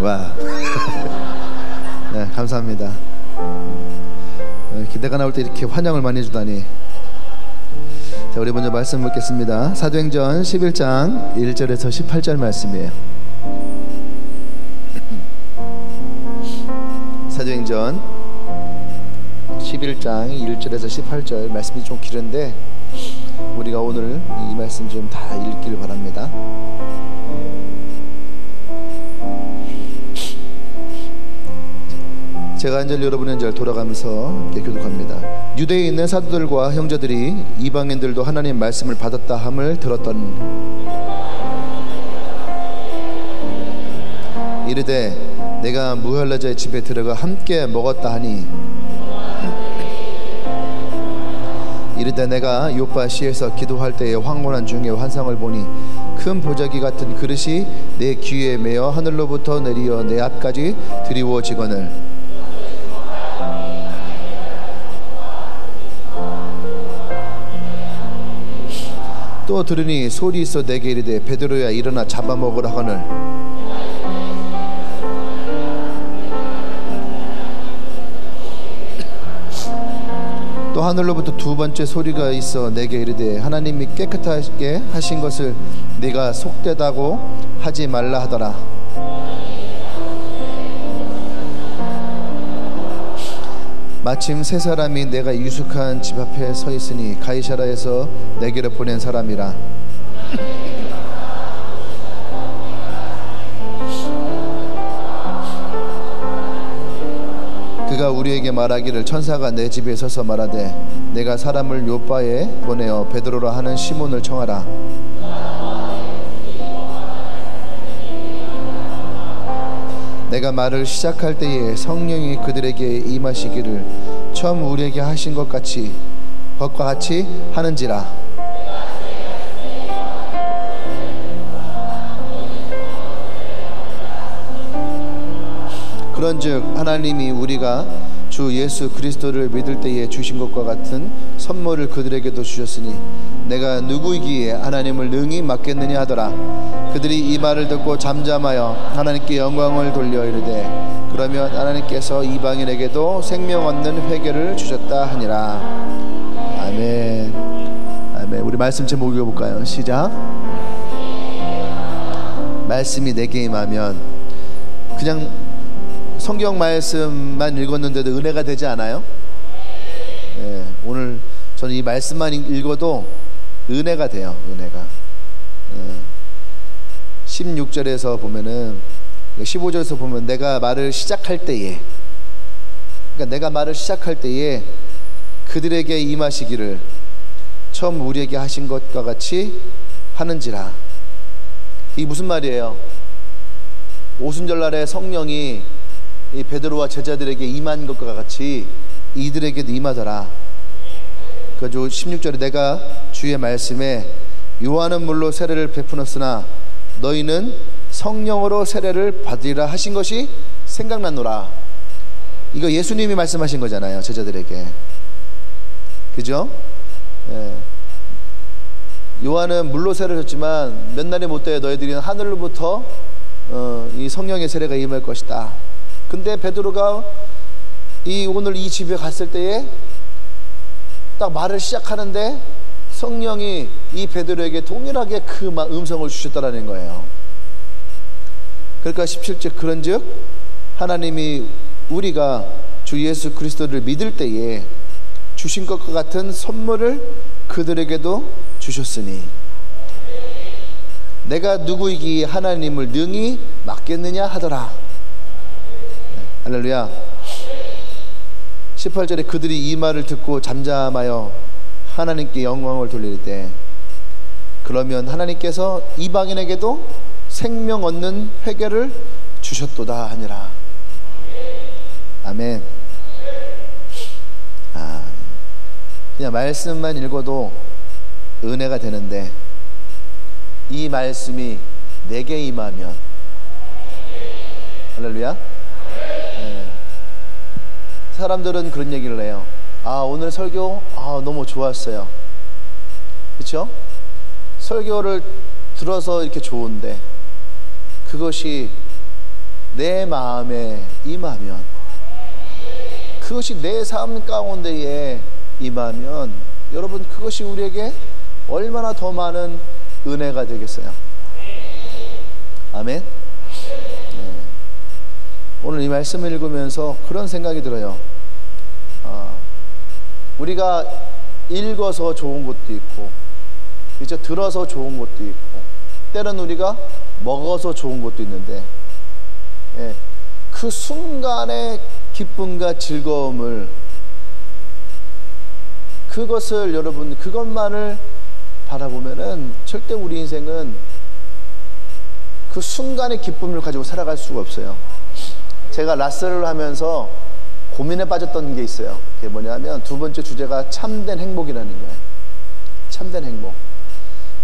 와. 네, 감사합니다. 기대가 나올 때 이렇게 환영을 많이 해주다니. 자, 우리 먼저 말씀 읽겠습니다. 사도행전 11장 1절에서 18절 말씀이에요. 사도행전 11장 1절에서 18절 말씀이 좀 길은데 우리가 오늘 이 말씀 좀 다 읽기를 바랍니다. 제가 한 절 여러분의 한 절 돌아가면서 함께 교독합니다. 유대에 있는 사도들과 형제들이 이방인들도 하나님 말씀을 받았다 함을 들었던 이르되 내가 무할라자의 집에 들어가 함께 먹었다 하니 이르되 내가 요파시에서 기도할 때에 황홀한 중에 환상을 보니 큰 보자기 같은 그릇이 내 귀에 매어 하늘로부터 내리어 내 앞까지 드리워지거늘 또 들으니 소리 있어 내게 이르되 베드로야 일어나 잡아먹으라 하거늘 또 하늘로부터 두 번째 소리가 있어 내게 이르되 하나님이 깨끗하게 하신 것을 네가 속되다고 하지 말라 하더라. 마침 세 사람이 내가 유숙한 집 앞에 서 있으니 가이사라에서 내게로 보낸 사람이라. 그가 우리에게 말하기를 천사가 내 집에 서서 말하되 내가 사람을 요빠에 보내어 베드로라 하는 시몬을 청하라. 내가 말을 시작할 때에 성령이 그들에게 임하시기를 처음 우리에게 하신 것과 같이 하는지라. 그런즉 하나님이 우리가 주 예수 그리스도를 믿을 때에 주신 것과 같은 선물을 그들에게도 주셨으니 내가 누구이기에 하나님을 능히 맡겠느냐 하더라. 그들이 이 말을 듣고 잠잠하여 하나님께 영광을 돌려 이르되 그러면 하나님께서 이방인에게도 생명 얻는 회개를 주셨다 하니라. 아멘. 아멘. 우리 말씀 제목 읽어볼까요? 시작. 말씀이 내게 임하면. 그냥 성경 말씀만 읽었는데도 은혜가 되지 않아요? 네, 오늘 저는 이 말씀만 읽어도 은혜가 돼요. 은혜가. 16절에서 보면은 15절에서 보면 내가 말을 시작할 때에, 그러니까 내가 말을 시작할 때에 그들에게 임하시기를 처음 우리에게 하신 것과 같이 하는지라. 이게 무슨 말이에요? 오순절날에 성령이 이 베드로와 제자들에게 임한 것과 같이 이들에게도 임하더라. 그래서 16절에 내가 주의 말씀에 요한은 물로 세례를 베푸었으나 너희는 성령으로 세례를 받으리라 하신 것이 생각났노라. 이거 예수님이 말씀하신 거잖아요, 제자들에게. 그죠? 예. 요한은 물로 세례를 줬지만 몇 날이 못 돼 너희들이 하늘로부터 이 성령의 세례가 임할 것이다. 근데 베드로가 오늘 이 집에 갔을 때에 딱 말을 시작하는데 성령이 이 베드로에게 동일하게 그 음성을 주셨다라는 거예요. 그러니까 17절 그런즉 하나님이 우리가 주 예수 그리스도를 믿을 때에 주신 것과 같은 선물을 그들에게도 주셨으니 내가 누구이기에 하나님을 능히 맡겠느냐 하더라. 할렐루야. 18절에 그들이 이 말을 듣고 잠잠하여 하나님께 영광을 돌릴 때 그러면 하나님께서 이방인에게도 생명 얻는 회개를 주셨도다 하니라. 아멘. 그냥 말씀만 읽어도 은혜가 되는데 이 말씀이 내게 임하면, 할렐루야. 네. 사람들은 그런 얘기를 해요. 오늘 설교 너무 좋았어요. 그렇죠? 설교를 들어서 이렇게 좋은데 그것이 내 마음에 임하면, 그것이 내 삶 가운데에 임하면 여러분, 그것이 우리에게 얼마나 더 많은 은혜가 되겠어요. 아멘. 네. 오늘 이 말씀을 읽으면서 그런 생각이 들어요. 우리가 읽어서 좋은 것도 있고, 이제 들어서 좋은 것도 있고, 때로는 우리가 먹어서 좋은 것도 있는데, 그 순간의 기쁨과 즐거움을, 그것을 여러분, 그것만을 바라보면은 절대 우리 인생은 그 순간의 기쁨을 가지고 살아갈 수가 없어요. 제가 라스를 하면서 고민에 빠졌던 게 있어요. 그게 뭐냐면, 두 번째 주제가 참된 행복이라는 거예요. 참된 행복.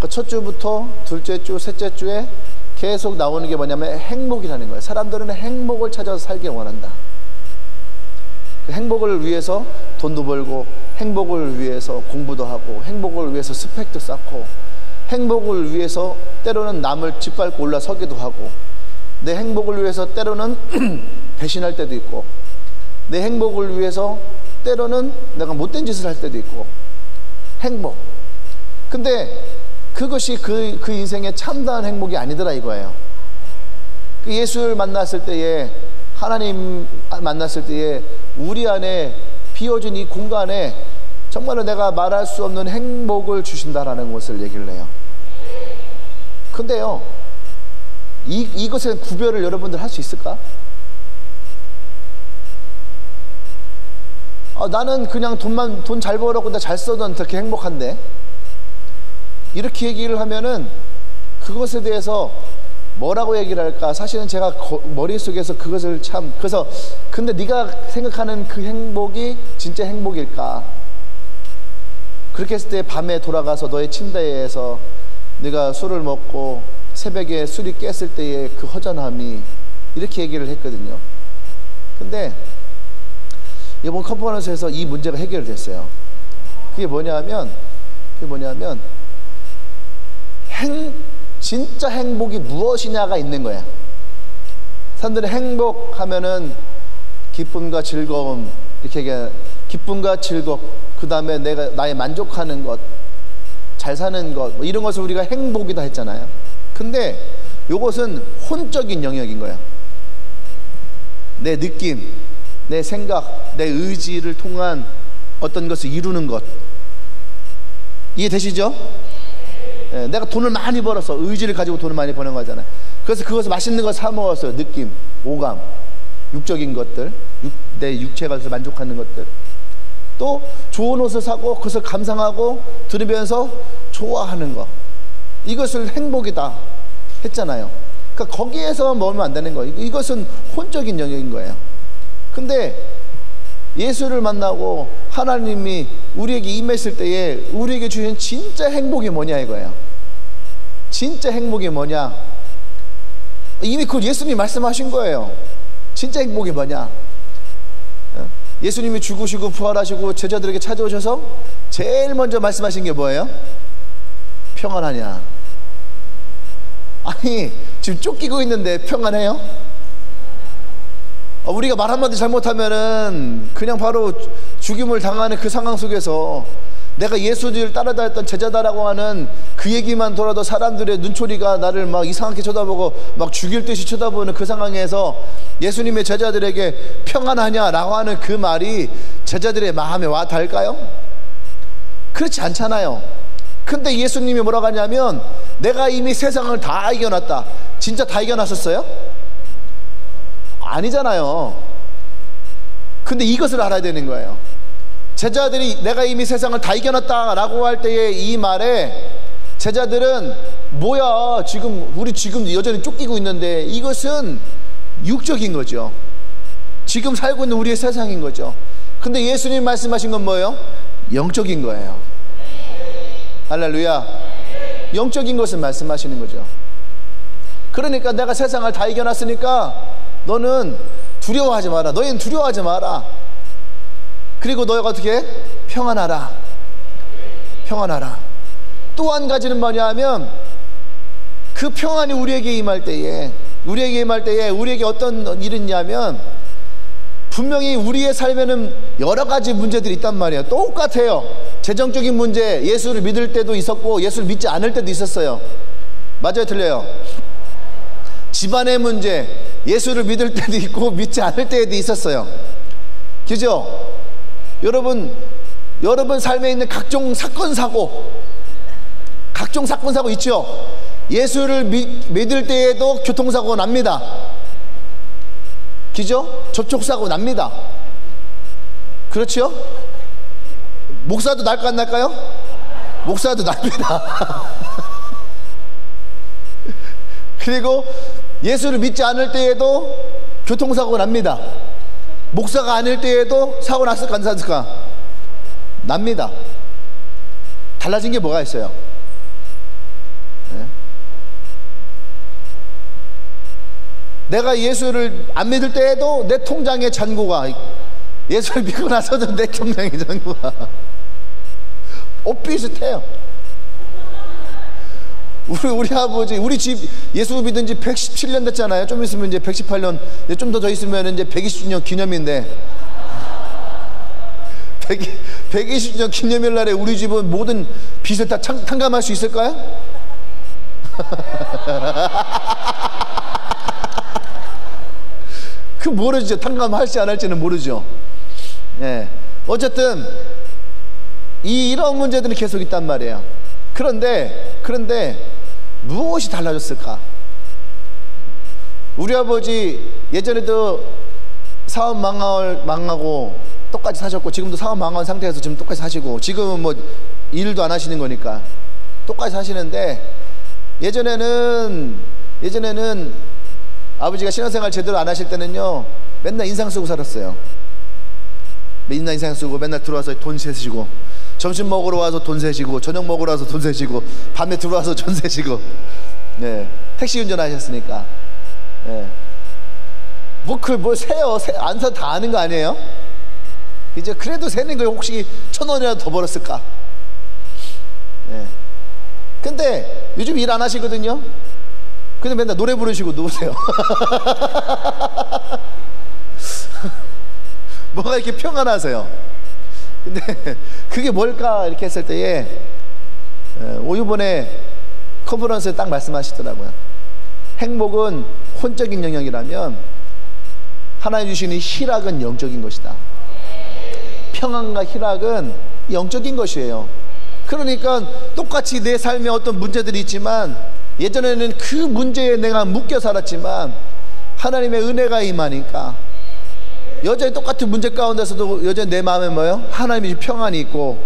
첫 주부터 둘째 주, 셋째 주에 계속 나오는 게 뭐냐면 행복이라는 거예요. 사람들은 행복을 찾아서 살기 원한다. 그 행복을 위해서 돈도 벌고, 행복을 위해서 공부도 하고, 행복을 위해서 스펙도 쌓고, 행복을 위해서 때로는 남을 짓밟고 올라서기도 하고, 내 행복을 위해서 때로는 배신할 때도 있고, 내 행복을 위해서 때로는 내가 못된 짓을 할 때도 있고, 행복. 근데 그것이 그 인생의 참다운 행복이 아니더라 이거예요. 예수를 만났을 때에, 하나님 만났을 때에 우리 안에 비워진 이 공간에 정말로 내가 말할 수 없는 행복을 주신다라는 것을 얘기를 해요. 근데요, 이것의 구별을 여러분들 할 수 있을까? 나는 그냥 돈 잘 벌었고 나 잘 써도 그렇게 행복한데, 이렇게 얘기를 하면은 그것에 대해서 뭐라고 얘기를 할까? 사실은 제가 머릿속에서 그것을 그래서 근데 네가 생각하는 그 행복이 진짜 행복일까? 그렇게 했을 때 밤에 돌아가서 너의 침대에서 네가 술을 먹고 새벽에 술이 깼을 때의 그 허전함이, 이렇게 얘기를 했거든요. 근데 이번 컨퍼런스에서 이 문제가 해결됐어요. 그게 뭐냐면 진짜 행복이 무엇이냐가 있는 거야. 사람들은 행복하면은 기쁨과 즐거움, 이렇게 얘기해. 기쁨과 즐겁, 그 다음에 나의 만족하는 것, 잘 사는 것, 뭐 이런 것을 우리가 행복이다 했잖아요. 근데 이것은 혼적인 영역인 거야. 내 느낌, 내 생각, 내 의지를 통한 어떤 것을 이루는 것. 이해되시죠? 내가 돈을 많이 벌어서 의지를 가지고 돈을 많이 버는 거잖아요. 그래서 그것을 맛있는 거 사 먹었어요. 느낌, 오감, 육적인 것들, 내 육체가 만족하는 것들. 또 좋은 옷을 사고 그것을 감상하고 들으면서 좋아하는 거, 이것을 행복이다 했잖아요. 그러니까 거기에서만 머물면 안 되는 거예요. 이것은 혼적인 영역인 거예요. 근데 예수를 만나고 하나님이 우리에게 임했을 때에 우리에게 주신 진짜 행복이 뭐냐 이거예요. 진짜 행복이 뭐냐, 이미 그걸 예수님이 말씀하신 거예요. 진짜 행복이 뭐냐. 예수님이 죽으시고 부활하시고 제자들에게 찾아오셔서 제일 먼저 말씀하신 게 뭐예요? 평안하냐. 아니 지금 쫓기고 있는데 평안해요? 우리가 말 한마디 잘못하면은 그냥 바로 죽임을 당하는 그 상황 속에서 내가 예수를 따라다녔던 제자다라고 하는 그 얘기만 돌아도 사람들의 눈초리가 나를 막 이상하게 쳐다보고 막 죽일 듯이 쳐다보는 그 상황에서 예수님의 제자들에게 평안하냐라고 하는 그 말이 제자들의 마음에 와 닿을까요? 그렇지 않잖아요. 근데 예수님이 뭐라고 하냐면 내가 이미 세상을 다 이겨놨다. 진짜 다 이겨놨었어요? 아니잖아요. 근데 이것을 알아야 되는 거예요. 제자들이 내가 이미 세상을 다 이겨놨다 라고 할 때의 이 말에 제자들은 뭐야, 우리 지금 여전히 쫓기고 있는데, 이것은 육적인 거죠. 지금 살고 있는 우리의 세상인 거죠. 근데 예수님 말씀하신 건 뭐예요? 영적인 거예요. 할렐루야. 영적인 것을 말씀하시는 거죠. 그러니까 내가 세상을 다 이겨놨으니까 너는 두려워하지 마라. 너희는 두려워하지 마라. 그리고 너희가 어떻게 해? 평안하라. 평안하라. 또 한 가지는 뭐냐면 그 평안이 우리에게 임할 때에 우리에게 어떤 일이 있냐면 분명히 우리의 삶에는 여러 가지 문제들이 있단 말이에요. 똑같아요. 재정적인 문제, 예수를 믿을 때도 있었고 예수를 믿지 않을 때도 있었어요. 맞아요, 틀려요? 집안의 문제, 예수를 믿을 때도 있고 믿지 않을 때도 있었어요. 그죠? 여러분 삶에 있는 각종 사건 사고 있죠? 예수를 믿을 때에도 교통사고 납니다. 그죠? 접촉사고 납니다. 그렇죠? 목사도 날까 안 날까요? 목사도 납니다. 그리고 예수를 믿지 않을 때에도 교통사고 납니다. 목사가 아닐 때에도 사고 났을까 안 났을까? 납니다. 달라진 게 뭐가 있어요? 네? 내가 예수를 안 믿을 때에도 내 통장에 잔고가, 예수를 믿고 나서도 내 통장에 잔고가 비슷해요. 우리 아버지, 우리 집 예수 믿은 지 117년 됐잖아요. 좀 있으면 이제 118년, 좀 더 있으면 이제 120주년 기념인데 120주년 기념일 날에 우리 집은 모든 빚을 다 탕감할 수 있을까요? 그 모르죠. 탕감할지 안 할지는 모르죠. 예. 어쨌든 이런 문제들은 계속 있단 말이에요. 그런데 무엇이 달라졌을까? 우리 아버지 예전에도 사업 망하고 똑같이 사셨고, 지금도 사업 망한 상태에서 지금 똑같이 사시고, 지금은 뭐 일도 안 하시는 거니까 똑같이 사시는데, 예전에는 아버지가 신앙생활 제대로 안 하실 때는요 맨날 인상 쓰고 살았어요. 맨날 인상 쓰고, 맨날 들어와서 돈 세시고, 점심 먹으러 와서 돈 세시고, 저녁 먹으러 와서 돈 세시고, 밤에 들어와서 돈 세시고. 네. 택시 운전하셨으니까. 네. 뭘 세요? 안 사 다 아는 거 아니에요? 이제 그래도 세는 거 혹시 1,000원이라도 더 벌었을까? 네. 근데 요즘 일 안 하시거든요. 근데 맨날 노래 부르시고 누우세요. 뭐가 이렇게 평안하세요? 근데 그게 뭘까 이렇게 했을 때에 이번에 컨퍼런스에 딱 말씀하시더라고요. 행복은 혼적인 영역이라면 하나님 주시는 희락은 영적인 것이다. 평안과 희락은 영적인 것이에요. 그러니까 똑같이 내 삶에 어떤 문제들이 있지만, 예전에는 그 문제에 내가 묶여 살았지만 하나님의 은혜가 임하니까 여전히 똑같은 문제 가운데서도 여전히 내 마음에 뭐예요? 하나님의 평안이 있고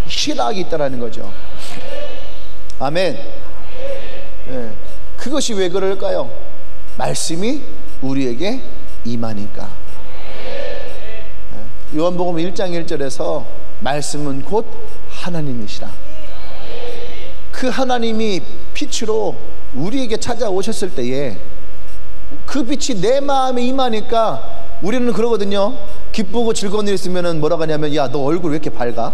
희락이 있다라는 거죠. 아멘. 네. 그것이 왜 그럴까요? 말씀이 우리에게 임하니까. 네. 요한복음 1장 1절에서 말씀은 곧 하나님이시라. 그 하나님이 빛으로 우리에게 찾아오셨을 때에 그 빛이 내 마음에 임하니까 우리는 그러거든요. 기쁘고 즐거운 일 있으면 뭐라고 하냐면, 야, 너 얼굴 왜 이렇게 밝아?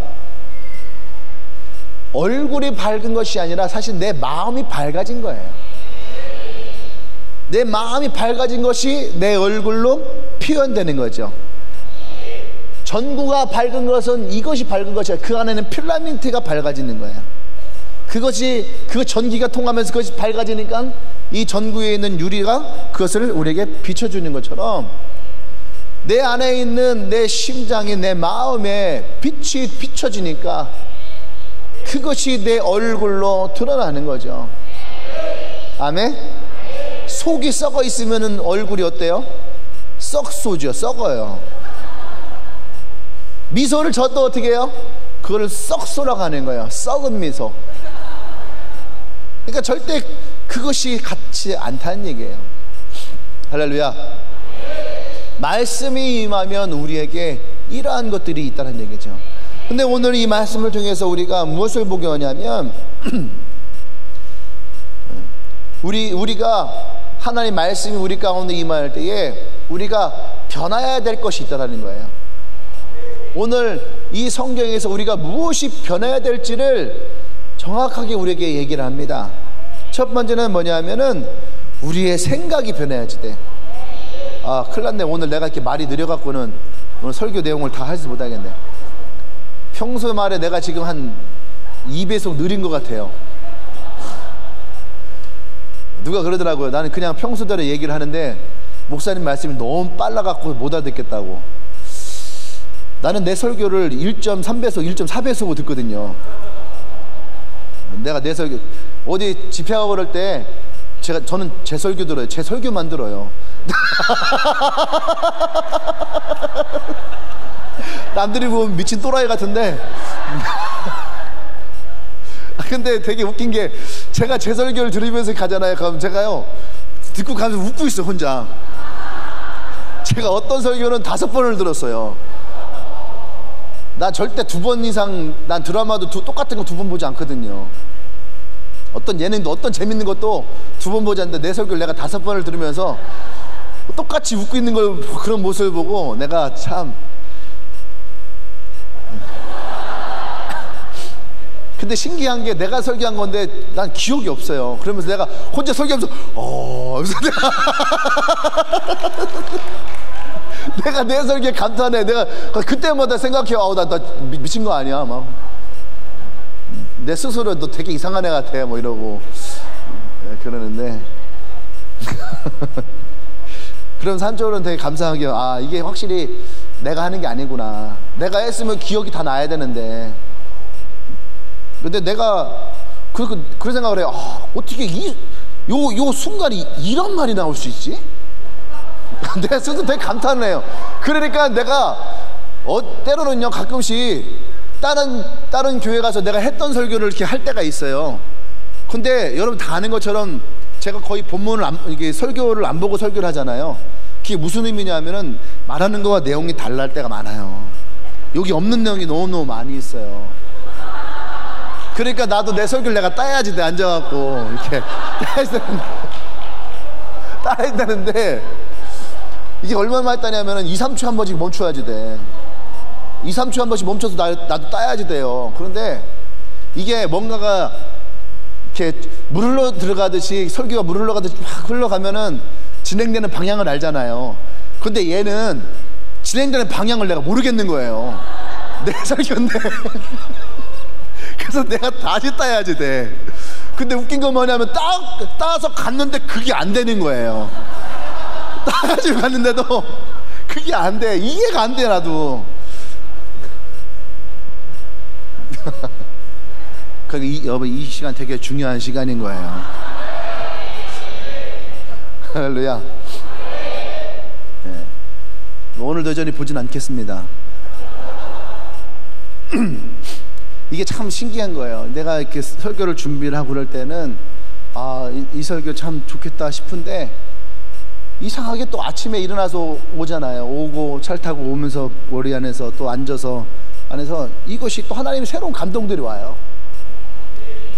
얼굴이 밝은 것이 아니라 사실 내 마음이 밝아진 거예요. 내 마음이 밝아진 것이 내 얼굴로 표현되는 거죠. 전구가 밝은 것은 이것이 밝은 것이야. 그 안에는 필라멘트가 밝아지는 거예요. 그 전기가 통하면서 그것이 밝아지니까 이 전구에 있는 유리가 그것을 우리에게 비춰주는 것처럼, 내 안에 있는 내 심장이, 내 마음에 빛이 비춰지니까 그것이 내 얼굴로 드러나는 거죠. 아멘. 속이 썩어 있으면 얼굴이 어때요? 썩소죠. 썩어요. 미소를 져도 어떻게 해요? 그걸 썩 쏠아가는 거예요. 썩은 미소. 그러니까 절대 그것이 같지 않다는 얘기예요. 할렐루야. 말씀이 임하면 우리에게 이러한 것들이 있다는 얘기죠. 근데 오늘 이 말씀을 통해서 우리가 무엇을 보게 하냐면 우리가 하나님 말씀이 우리 가운데 임할 때에 우리가 변화해야 될 것이 있다는 거예요. 오늘 이 성경에서 우리가 무엇이 변해야 될지를 정확하게 우리에게 얘기를 합니다. 첫 번째는 뭐냐면은 우리의 생각이 변해야지 돼. 아, 큰일 났네. 오늘 내가 이렇게 말이 느려갖고는 오늘 설교 내용을 다 하지 못하겠네. 평소 말에 내가 지금 한 2배속 느린 것 같아요. 누가 그러더라고요. 나는 그냥 평소대로 얘기를 하는데 목사님 말씀이 너무 빨라갖고 못 알아듣겠다고. 나는 내 설교를 1.3배속, 1.4배속으로 듣거든요. 내가 내 설교 어디 집회하고 그럴 때 저는 제 설교 들어요. 제 설교만 들어요. 남들이 보면 미친 또라이 같은데 근데 되게 웃긴 게 제가 제 설교를 들으면서 가잖아요. 그럼 제가요 듣고 가면서 웃고 있어 혼자. 제가 어떤 설교는 5번을 들었어요. 나 절대 2번 이상, 난 드라마도 똑같은 거 2번 보지 않거든요. 어떤 예능도 어떤 재밌는 것도 2번 보지 않는데 내 설교를 내가 5번을 들으면서 똑같이 웃고 있는 걸 그런 모습을 보고 내가 참. 근데 신기한 게 내가 설교한 건데 난 기억이 없어요. 그러면서 내가 혼자 설교하면서 내가 내 설교에 감탄해. 내가 그때마다 생각해. 나 미친 거 아니야 막. 내 스스로 너 되게 이상한 애 같아 뭐 이러고 그러는데 그럼 한쪽으로는 되게 감사하게 이게 확실히 내가 하는 게 아니구나. 내가 했으면 기억이 다 나야 되는데 근데 내가 그런 생각을 해요. 어떻게 요 순간이 이런 말이 나올 수 있지? 내 스스로 되게 감탄을 해요. 그러니까 내가 때로는요 가끔씩 다른 교회 가서 내가 했던 설교를 이렇게 할 때가 있어요. 근데 여러분 다 아는 것처럼 제가 거의 본문을 이게 설교를 안 보고 설교를 하잖아요. 그게 무슨 의미냐면은 말하는 거와 내용이 달라할 때가 많아요. 여기 없는 내용이 너무너무 많이 있어요. 그러니까 나도 내 설교를 내가 따야지 돼. 앉아갖고 이렇게 따야 되는데 이게 얼마나 했다냐면은 2-3초 한 번씩 멈춰야지 돼. 2-3초 한 번씩 멈춰서 나도 따야지 돼요. 그런데 이게 뭔가가 이렇게 물 흘러 들어가듯이 설교가 물 흘러가듯이 막 흘러가면은 진행되는 방향을 알잖아요. 근데 얘는 진행되는 방향을 내가 모르겠는 거예요. 내 설교인데 그래서 내가 다시 따야지 돼. 근데 웃긴 건 뭐냐면 따서 갔는데 그게 안 되는 거예요. 따가지고 갔는데도 그게 안 돼. 이해가 안 돼. 나도 여러분 이 시간 되게 중요한 시간인 거예요. 할렐루야. 네. 오늘도 여전히 보진 않겠습니다. 이게 참 신기한 거예요. 내가 이렇게 설교를 준비를 하고 그럴 때는 이 설교 참 좋겠다 싶은데 이상하게 또 아침에 일어나서 오잖아요. 오고 차 타고 오면서 머리 안에서 또 앉아서 안에서 이것이 또 하나님의 새로운 감동들이 와요.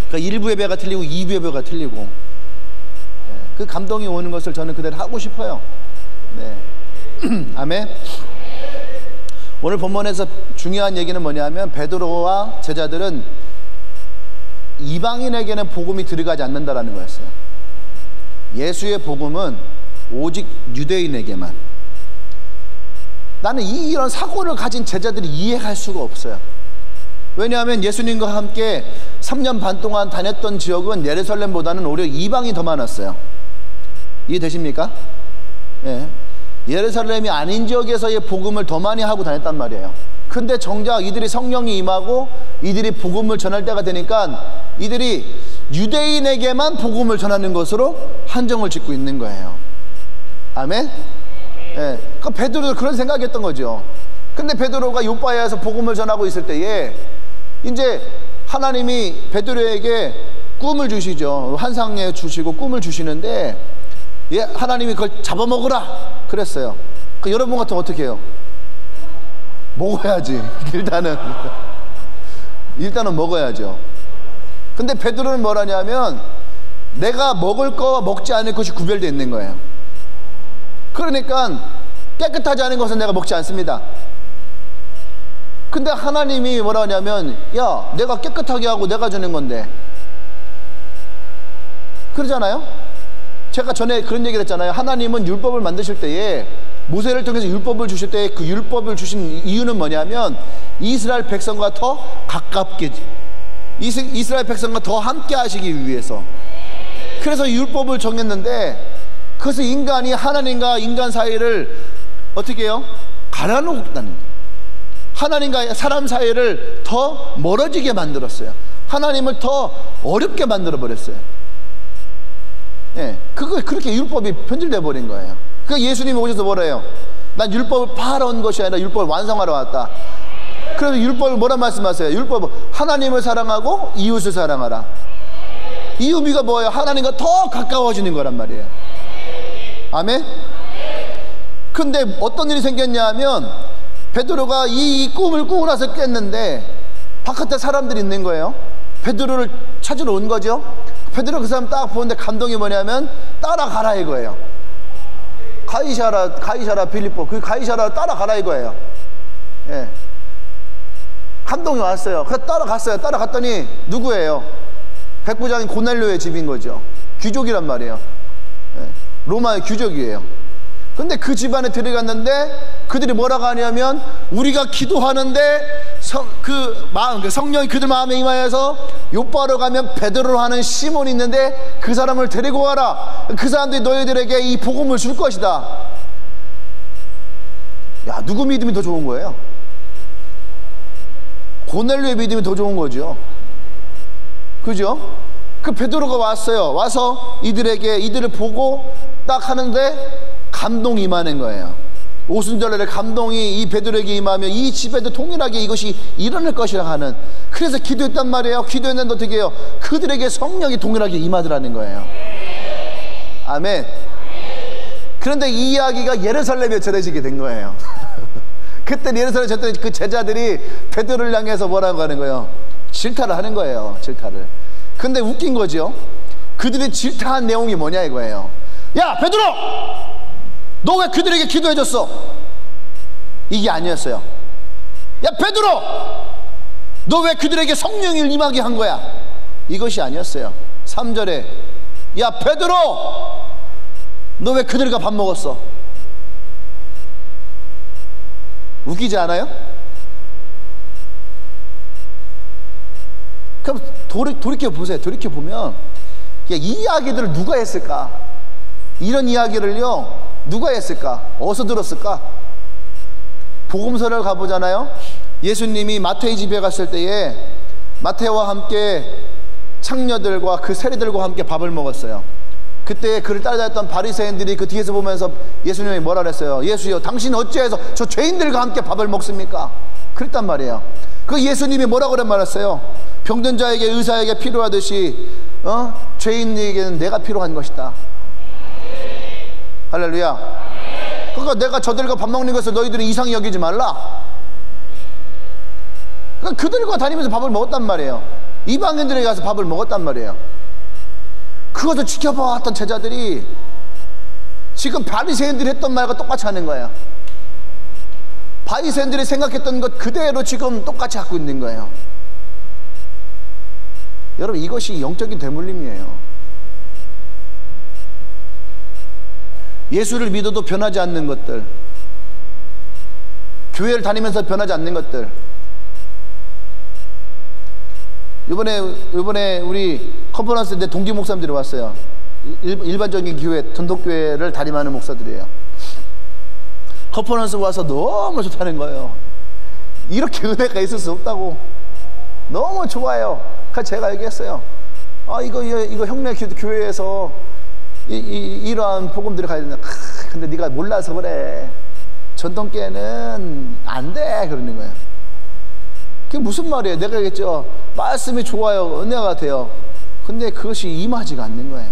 그러니까 1부 예배가 틀리고 2부 예배가 틀리고 그 감동이 오는 것을 저는 그대로 하고 싶어요. 네. 아멘. 오늘 본문에서 중요한 얘기는 뭐냐면 베드로와 제자들은 이방인에게는 복음이 들어가지 않는다라는 거였어요. 예수의 복음은 오직 유대인에게만. 나는 이런 사고를 가진 제자들이 이해할 수가 없어요. 왜냐하면 예수님과 함께 3년 반 동안 다녔던 지역은 예루살렘보다는 오히려 이방이 더 많았어요. 이해되십니까? 예. 예루살렘이 아닌 지역에서의 복음을 더 많이 하고 다녔단 말이에요. 근데 정작 이들이 성령이 임하고 이들이 복음을 전할 때가 되니까 이들이 유대인에게만 복음을 전하는 것으로 한정을 짓고 있는 거예요. 아멘? 예. 그 베드로도 그런 생각했던 거죠. 근데 베드로가 요바에서 복음을 전하고 있을 때에 이제 하나님이 베드로에게 꿈을 주시죠. 환상에 주시고 꿈을 주시는데 하나님이 그걸 잡아먹으라 그랬어요. 여러분 같으면 어떻게 해요? 먹어야지. 일단은 먹어야죠. 근데 베드로는 뭐라냐면 내가 먹을 거와 먹지 않을 것이 구별되어 있는 거예요. 그러니까 깨끗하지 않은 것은 내가 먹지 않습니다. 근데 하나님이 뭐라 하냐면, 야, 내가 깨끗하게 하고 내가 주는 건데, 그러잖아요. 제가 전에 그런 얘기를 했잖아요. 하나님은 율법을 만드실 때에, 모세를 통해서 율법을 주실 때 그 율법을 주신 이유는 뭐냐면 이스라엘 백성과 더 가깝게, 이스라엘 백성과 더 함께 하시기 위해서. 그래서 율법을 정했는데, 그래서 인간이 하나님과 인간 사이를 어떻게 해요? 갈라놓는다는 거예요. 하나님과 사람 사이를 더 멀어지게 만들었어요. 하나님을 더 어렵게 만들어 버렸어요. 예, 그거 그렇게 율법이 변질돼 버린 거예요. 그 예수님이 오셔서 뭐래요? 난 율법을 파하러 온 것이 아니라 율법을 완성하러 왔다. 그래서 율법을 뭐라 말씀하세요? 율법은 하나님을 사랑하고 이웃을 사랑하라. 이 의미가 뭐예요? 하나님과 더 가까워지는 거란 말이에요. 아멘? 근데 어떤 일이 생겼냐 하면, 베드로가 이 꿈을 꾸고 나서 깼는데 바깥에 사람들이 있는 거예요. 베드로를 찾으러 온 거죠. 베드로 그 사람 딱 보는데 감동이 뭐냐면 따라가라 이거예요. 가이사라 빌립보, 그 가이사라 따라가라 이거예요. 예. 감동이 왔어요. 그래서 따라갔어요. 따라갔더니 누구예요? 백부장인 고넬료의 집인 거죠. 귀족이란 말이에요. 예. 로마의 귀족이에요. 근데 그 집안에 들어갔는데 그들이 뭐라고 하냐면, 우리가 기도하는데 성령이 그들 마음에 임하여서 요바로 가면 베드로로 하는 시몬이 있는데 그 사람을 데리고 가라. 그 사람들이 너희들에게 이 복음을 줄 것이다. 야, 누구 믿음이 더 좋은 거예요? 고넬료의 믿음이 더 좋은 거죠. 그죠? 그 베드로가 왔어요. 와서 이들을 보고 딱 하는데 감동이 임하는 거예요. 오순절날에 감동이 이 베드로에게 임하며 이 집에도 동일하게 이것이 일어날 것이라 하는, 그래서 기도했단 말이에요. 기도했는데 어떻게 해요? 그들에게 성령이 동일하게 임하더라는 거예요. 아멘. 그런데 이 이야기가 예루살렘에 전해지게 된 거예요. 그때 예루살렘에 전했더니 그 제자들이 베드로를 향해서 뭐라고 하는 거예요? 질타를 하는 거예요. 질타를. 근데 웃긴 거죠. 그들이 질타한 내용이 뭐냐 이거예요. 야, 베드로! 너 왜 그들에게 기도해줬어? 이게 아니었어요. 야, 베드로! 너 왜 그들에게 성령을 임하게 한 거야? 이것이 아니었어요. 3절에 야, 베드로! 너 왜 그들과 밥 먹었어? 웃기지 않아요? 그럼 돌이켜보세요. 돌이켜보면, 이 이야기들을 누가 했을까? 이런 이야기를요, 누가 했을까? 어디서 들었을까? 복음서를 가보잖아요. 예수님이 마태의 집에 갔을 때에 마태와 함께 창녀들과 그 세리들과 함께 밥을 먹었어요. 그때 그를 따라다녔던 바리새인들이 그 뒤에서 보면서 예수님이 뭐라 그랬어요? 예수여, 당신 어찌해서 저 죄인들과 함께 밥을 먹습니까? 그랬단 말이에요. 그 예수님이 뭐라고 말했어요? 병든 자에게 의사에게 필요하듯이 죄인에게는 내가 필요한 것이다. 할렐루야. 그러니까 내가 저들과 밥 먹는 것을 너희들이 이상히 여기지 말라. 그러니까 그들과 다니면서 밥을 먹었단 말이에요. 이방인들에게 가서 밥을 먹었단 말이에요. 그것을 지켜봐왔던 제자들이 지금 바리새인들이 했던 말과 똑같이 하는 거예요. 바리새인들이 생각했던 것 그대로 지금 똑같이 갖고 있는 거예요. 여러분, 이것이 영적인 대물림이에요. 예수를 믿어도 변하지 않는 것들, 교회를 다니면서 변하지 않는 것들. 이번에 우리 컨퍼런스 때 동기 목사님들이 왔어요. 일반적인 교회, 전통교회를 담임하는 목사들이에요. 컨퍼런스 와서 너무 좋다는 거예요. 이렇게 은혜가 있을 수 없다고. 너무 좋아요. 그래서 제가 얘기했어요. 이거 형네 교회에서 이러한 복음들이 가야 된다. 근데 네가 몰라서 그래. 전통교회는 안 돼. 그러는 거예요. 그게 무슨 말이에요? 내가 얘기했죠. 말씀이 좋아요. 은혜가 돼요. 근데 그것이 임하지가 않는 거예요.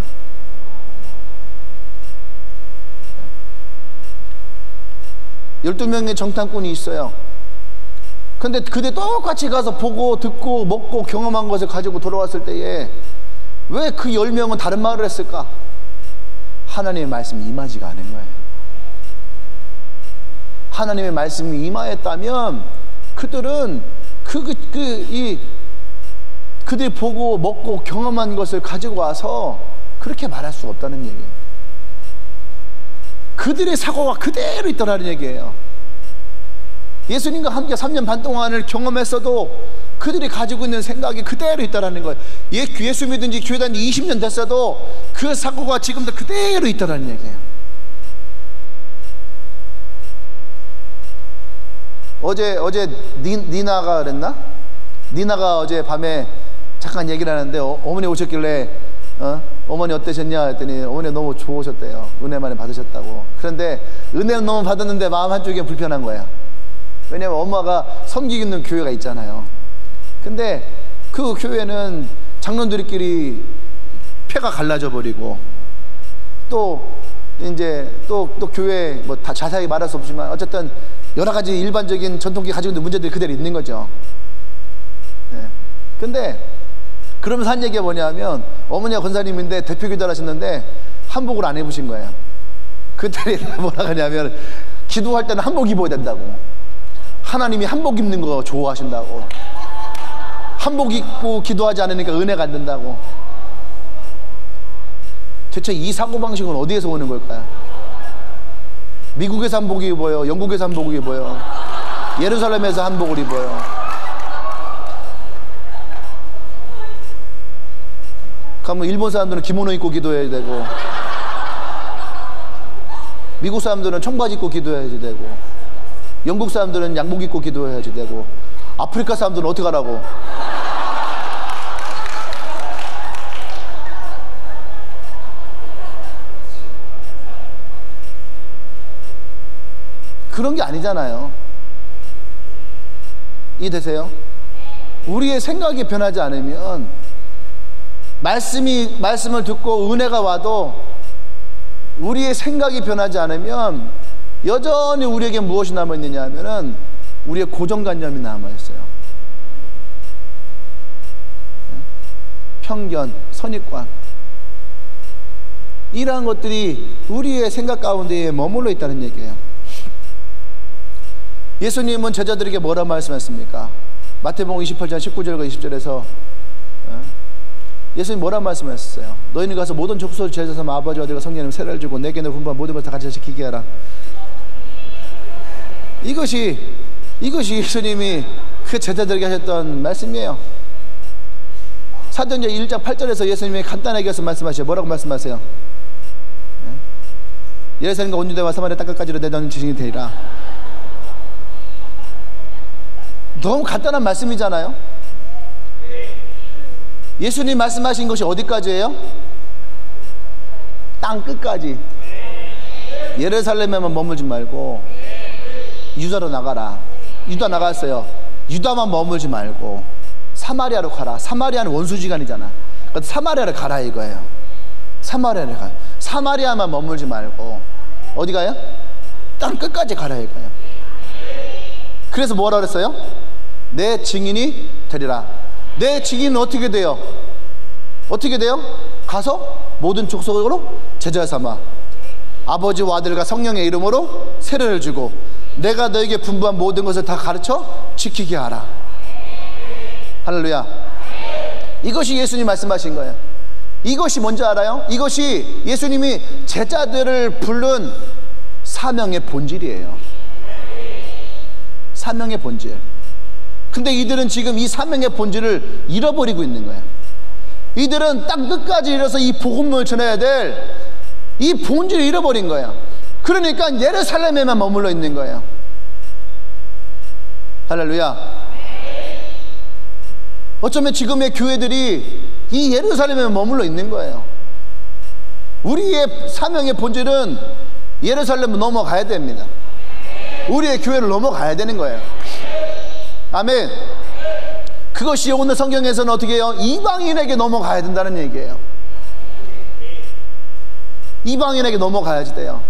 12명의 정탐꾼이 있어요. 근데 그들 똑같이 가서 보고 듣고 먹고 경험한 것을 가지고 돌아왔을 때에 왜 그 10명은 다른 말을 했을까? 하나님의 말씀이 임하지가 않은 거예요. 하나님의 말씀이 임하였다면 그들은 그들이 보고 먹고 경험한 것을 가지고 와서 그렇게 말할 수 없다는 얘기예요. 그들의 사고가 그대로 있더라는 얘기예요. 예수님과 함께 3년 반 동안을 경험했어도 그들이 가지고 있는 생각이 그대로 있다라는 거예요. 예수 믿은 지 교회 다닌 지 20년 됐어도 그 사고가 지금도 그대로 있다라는 얘기예요. 어제 니나가 그랬나? 니나가 어제 밤에 잠깐 얘기를 하는데 어머니 오셨길래 어머니 어떠셨냐 했더니 어머니 너무 좋으셨대요. 은혜 많이 받으셨다고. 그런데 은혜 너무 받았는데 마음 한쪽이 불편한 거야. 왜냐면 엄마가 섬기는 교회가 있잖아요. 근데 그 교회는 장로들끼리 폐가 갈라져 버리고 또 이제 또 교회 뭐 다 자세히 말할 수 없지만 어쨌든 여러 가지 일반적인 전통기 가지고 있는 문제들이 그대로 있는 거죠. 네. 근데 그러면서 한 얘기가 뭐냐면 어머니가 권사님인데 대표기도를 하셨는데 한복을 안 입으신 거예요. 그때 뭐라 하냐면 기도할 때는 한복 입어야 된다고. 하나님이 한복 입는 거 좋아하신다고. 한복 입고 기도하지 않으니까 은혜가 안 된다고. 대체 이 사고방식은 어디에서 오는 걸까요? 미국에서 한복 입어요? 영국에서 한복 입어요? 예루살렘에서 한복을 입어요? 그러면 일본 사람들은 기모노 입고 기도해야 되고 미국 사람들은 청바지 입고 기도해야지 되고 영국 사람들은 양복 입고 기도해야지 되고 아프리카 사람들은 어떻게 하라고? 그런 게 아니잖아요. 이해되세요? 우리의 생각이 변하지 않으면 말씀을 듣고 은혜가 와도 우리의 생각이 변하지 않으면 여전히 우리에게 무엇이 남아있느냐 하면은 우리의 고정관념이 남아있어요. 편견, 선입관, 이러한 것들이 우리의 생각 가운데에 머물러 있다는 얘기예요. 예수님은 제자들에게 뭐라 말씀하셨습니까? 마태복음 28장 19절과 20절에서 예수님 뭐라 말씀하셨어요? 너희는 가서 모든 족속을 제자 삼아 아버지와 아들과 성령님 세례를 주고 내게는 분부한 모든 것을 다 같이 지키게 하라. 이것이 예수님이 그 제자들에게 하셨던 말씀이에요. 사도행전 1장 8절에서 예수님이 간단하게 해서 말씀하셔요. 뭐라고 말씀하세요? 예루살렘과 온 유대와 사마리아 땅끝까지로 내 너는 증인이 되리라. 너무 간단한 말씀이잖아요. 예수님 말씀하신 것이 어디까지예요? 땅 끝까지. 예루살렘에만 머물지 말고 유다로 나가라. 유다 나갔어요. 유다만 머물지 말고 사마리아로 가라. 사마리아는 원수지간이잖아. 그러니까 사마리아를 가라 이거예요. 사마리아를 가. 사마리아만 머물지 말고 어디 가요? 땅 끝까지 가라 이거예요. 그래서 뭐라 그랬어요? 내 증인이 되리라. 내 증인은 어떻게 돼요? 어떻게 돼요? 가서 모든 족속으로 제자 삼아 아버지와 아들과 성령의 이름으로 세례를 주고 내가 너에게 분부한 모든 것을 다 가르쳐 지키게 하라. 할렐루야. 이것이 예수님 말씀하신 거예요. 이것이 뭔지 알아요? 이것이 예수님이 제자들을 부른 사명의 본질이에요. 사명의 본질. 근데 이들은 지금 이 사명의 본질을 잃어버리고 있는 거예요. 이들은 땅 끝까지 이뤄서 이 복음을 전해야 될 이 본질을 잃어버린 거예요. 그러니까 예루살렘에만 머물러 있는 거예요. 할렐루야. 어쩌면 지금의 교회들이 이 예루살렘에 머물러 있는 거예요. 우리의 사명의 본질은 예루살렘을 넘어가야 됩니다. 우리의 교회를 넘어가야 되는 거예요. 아멘. 그것이 오늘 성경에서는 어떻게 해요? 이방인에게 넘어가야 된다는 얘기예요. 이방인에게 넘어가야지 돼요.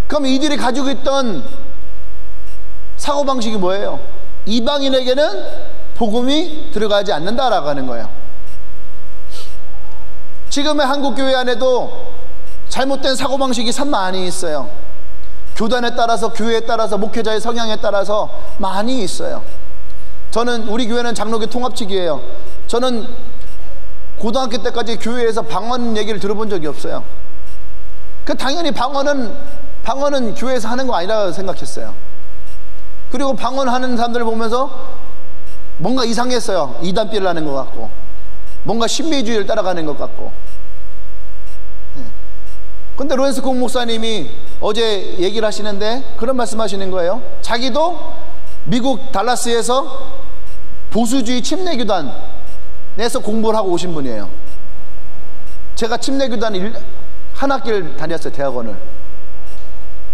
그럼 이들이 가지고 있던 사고방식이 뭐예요? 이방인에게는 복음이 들어가지 않는다라고 하는 거예요. 지금의 한국 교회 안에도 잘못된 사고방식이 참 많이 있어요. 교단에 따라서, 교회에 따라서, 목회자의 성향에 따라서 많이 있어요. 저는, 우리 교회는 장로교 통합직이에요. 저는 고등학교 때까지 교회에서 방언 얘기를 들어본 적이 없어요. 당연히 방언은 교회에서 하는 거 아니라고 생각했어요. 그리고 방언하는 사람들을 보면서 뭔가 이상했어요. 이단비를 하는 것 같고, 뭔가 신비주의를 따라가는 것 같고. 근데 로렌스 콩 목사님이 어제 얘기를 하시는데 그런 말씀 하시는 거예요. 자기도 미국 달라스에서 보수주의 침례교단에서 공부를 하고 오신 분이에요. 제가 침례교단 한 학기를 다녔어요. 대학원을.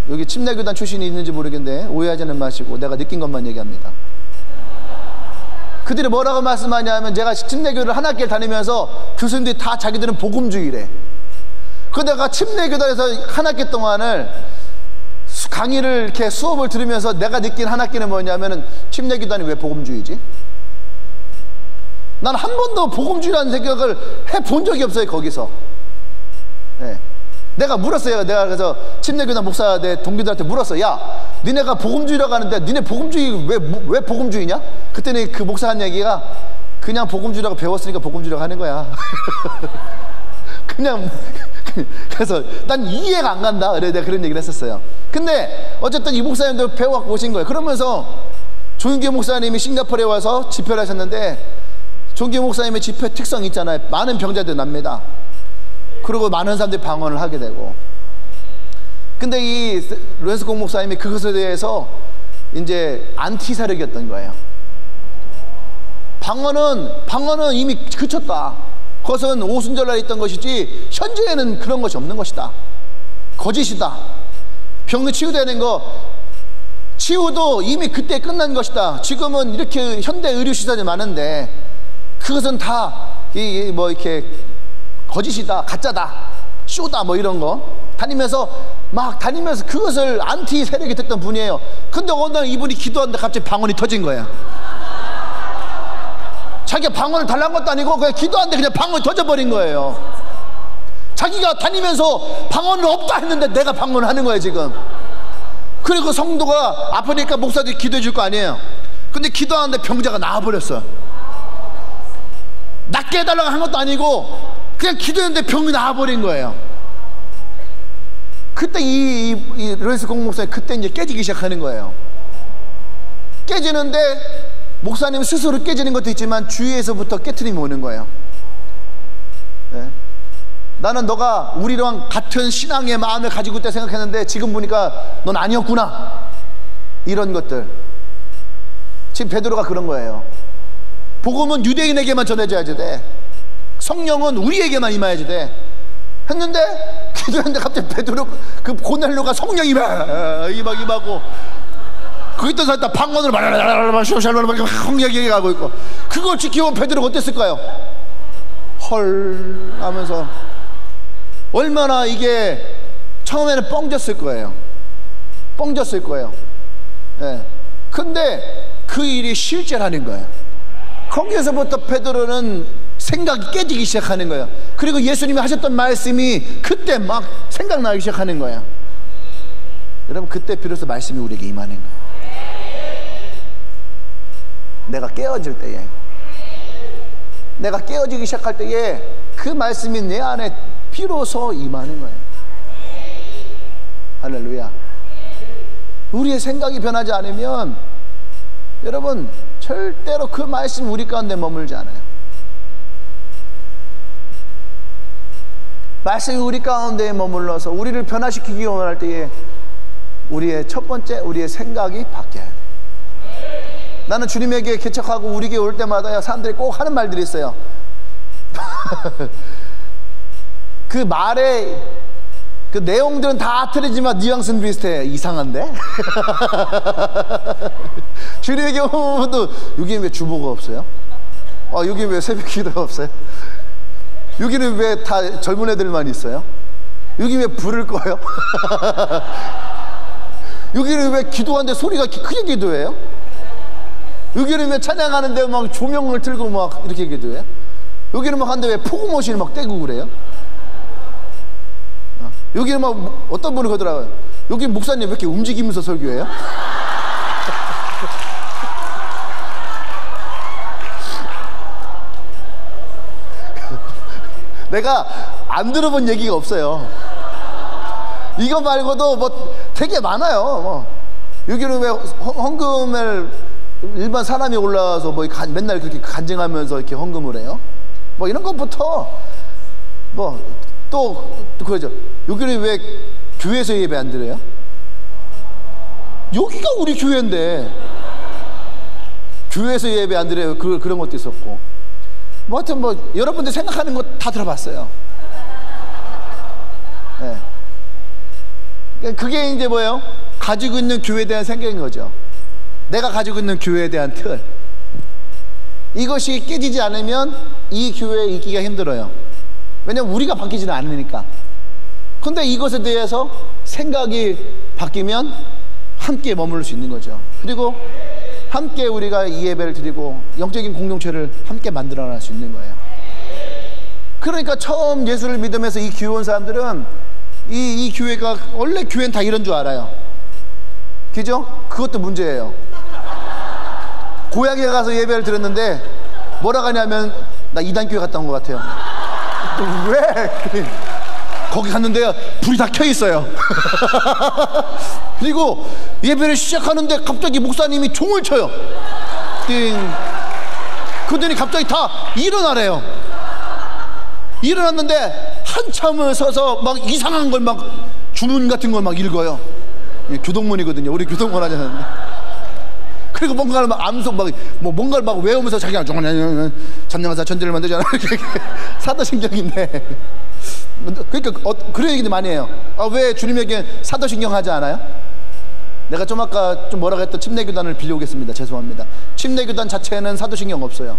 여기 침례교단 출신이 있는지 모르겠는데 오해하지는 마시고 내가 느낀 것만 얘기합니다. 그들이 뭐라고 말씀하냐면, 제가 침례교를 한 학기를 다니면서 교수님들이 다 자기들은 복음주의래. 그러다가 침례교단에서 한 학기 동안을 강의를 이렇게 수업을 들으면서 내가 느낀 한 학기는 뭐냐면은, 침례교단이 왜 복음주의지? 난 한 번도 복음주의라는 생각을 해본 적이 없어요. 거기서. 네. 내가 물었어요. 내가 그래서 침례교단 목사 내 동기들한테 물었어. 야, 니네가 복음주의라고 하는데 니네 복음주의 왜 복음주의냐? 그때는 그 목사 한 얘기가, 그냥 복음주의라고 배웠으니까 복음주의라고 하는 거야. 그냥 그래서 난 이해가 안 간다. 그래 내가 그런 얘기를 했었어요. 근데 어쨌든 이 목사님도 배워갖고 오신 거예요. 그러면서 조윤기 목사님이 싱가포르에 와서 집회를 하셨는데, 조윤기 목사님의 집회 특성이 있잖아요. 많은 병자들 납니다. 그리고 많은 사람들이 방언을 하게 되고. 근데 이 로렌스 콩 목사님이 그것에 대해서 이제 안티 세력이었던 거예요. 방언은 이미 그쳤다. 그것은 오순절날에 있던 것이지 현재에는 그런 것이 없는 것이다. 거짓이다. 병이 치유되는 거, 치유도 이미 그때 끝난 것이다. 지금은 이렇게 현대 의료 시설이 많은데 그것은 다 뭐 이렇게 거짓이다, 가짜다, 쇼다, 뭐 이런 거 다니면서 그것을 안티 세력이 됐던 분이에요. 근데 어느 날 이분이 기도하는데 갑자기 방언이 터진 거야. 자기가 방언을 달라는 것도 아니고 그냥 기도하는데 그냥 방언이 터져버린 거예요. 자기가 다니면서 방언은 없다 했는데 내가 방언을 하는 거예요 지금. 그리고 성도가 아프니까 목사들이 기도해 줄 거 아니에요. 근데 기도하는데 병자가 나와버렸어. 낫게 해달라고 한 것도 아니고 그냥 기도했는데 병이 나와버린 거예요. 그때 이 로렌스 콩 목사님 그때 이제 깨지기 시작하는 거예요. 깨지는데 목사님 스스로 깨지는 것도 있지만 주위에서부터 깨트림이 오는 거예요. 네. 나는 너가 우리랑 같은 신앙의 마음을 가지고 있다 생각했는데 지금 보니까 넌 아니었구나. 이런 것들. 지금 베드로가 그런 거예요. 복음은 유대인에게만 전해져야지 돼. 성령은 우리에게만 임해야지 돼. 했는데 기도했는데 갑자기 베드로 그 고넬료가 성령이 임하고 거기 있던 사람 다 방언으로 막 얘기하고 있고, 그걸 지키면 베드로가 어땠을까요? 헐 하면서 얼마나 이게 처음에는 뻥졌을 거예요. 뻥졌을 거예요. 예. 근데 그 일이 실제라는 거예요. 거기에서부터 베드로는 생각이 깨지기 시작하는 거예요. 그리고 예수님이 하셨던 말씀이 그때 막 생각나기 시작하는 거예요. 여러분, 그때 비로소 말씀이 우리에게 임하는 거예요. 내가 깨어질 때에, 내가 깨어지기 시작할 때에 그 말씀이 내 안에 비로소 임하는 거예요. 할렐루야. 우리의 생각이 변하지 않으면 여러분 절대로 그 말씀이 우리 가운데 머물지 않아요. 말씀이 우리 가운데에 머물러서 우리를 변화시키기 원할 때에 우리의 첫 번째, 우리의 생각이 바뀌어야 돼. 나는 주님에게 개척하고 우리 교회 올 때마다 사람들이 꼭 하는 말들이 있어요. 그 말의 그 내용들은 다 틀리지만 뉘앙스는 비슷해. 이상한데? 주님에게 오면도 여기는 왜 주보가 없어요? 여기 왜 새벽 기도가 없어요? 여기는 왜 다 젊은 애들만 있어요? 여기 왜 불을 꺼요? 여기는 왜 기도하는데 소리가 크게 기도해요? 여기는 왜 찬양하는데 막 조명을 틀고 막 이렇게 기도해요? 여기는 막 하는데 왜 폭음머신을 막 떼고 그래요? 여기는 막 어떤 분이 그러더라고요. 여기 목사님 왜 이렇게 움직이면서 설교해요? 내가 안 들어본 얘기가 없어요. 이거 말고도 뭐 되게 많아요. 뭐 여기는 왜 헌금을 일반 사람이 올라와서 뭐 맨날 그렇게 간증하면서 이렇게 헌금을 해요? 뭐 이런 것부터 뭐 또 그러죠. 여기는 왜 교회에서 예배 안 드려요? 여기가 우리 교회인데 교회에서 예배 안 드려요? 그런 것도 있었고, 뭐 하여튼 뭐 여러분들 생각하는 거 다 들어봤어요. 네. 그게 이제 뭐예요? 가지고 있는 교회에 대한 생각인 거죠. 내가 가지고 있는 교회에 대한 틀, 이것이 깨지지 않으면 이 교회에 있기가 힘들어요. 왜냐면 우리가 바뀌지는 않으니까. 근데 이것에 대해서 생각이 바뀌면 함께 머무를 수 있는 거죠. 그리고 함께 우리가 이 예배를 드리고 영적인 공동체를 함께 만들어 갈 수 있는 거예요. 그러니까 처음 예수를 믿으면서 이 교회 온 사람들은 이 교회가, 원래 교회는 다 이런 줄 알아요. 그죠? 그것도 문제예요. 고향에 가서 예배를 드렸는데 뭐라 하냐면, 나 이단교회 갔다 온 것 같아요. 왜? 거기 갔는데 불이 다 켜 있어요. 그리고 예배를 시작하는데 갑자기 목사님이 종을 쳐요. 띵. 그러더니 갑자기 다 일어나래요. 일어났는데 한참을 서서 막 이상한 걸 막 주문 같은 걸 막 읽어요. 교동문이거든요. 우리 교동문 하잖아요. 그리고 뭔가를 막 암송 뭐 뭔가를 막 외우면서 자기가 전능하사 천지를 만들잖아. 사도신경인데. 그러니까 그런 얘기도 많이 해요. 왜 주님에게 사도신경 하지 않아요? 내가 좀 아까 좀 뭐라고 했던 침례교단을 빌려오겠습니다. 죄송합니다. 침례교단 자체는 사도신경 없어요.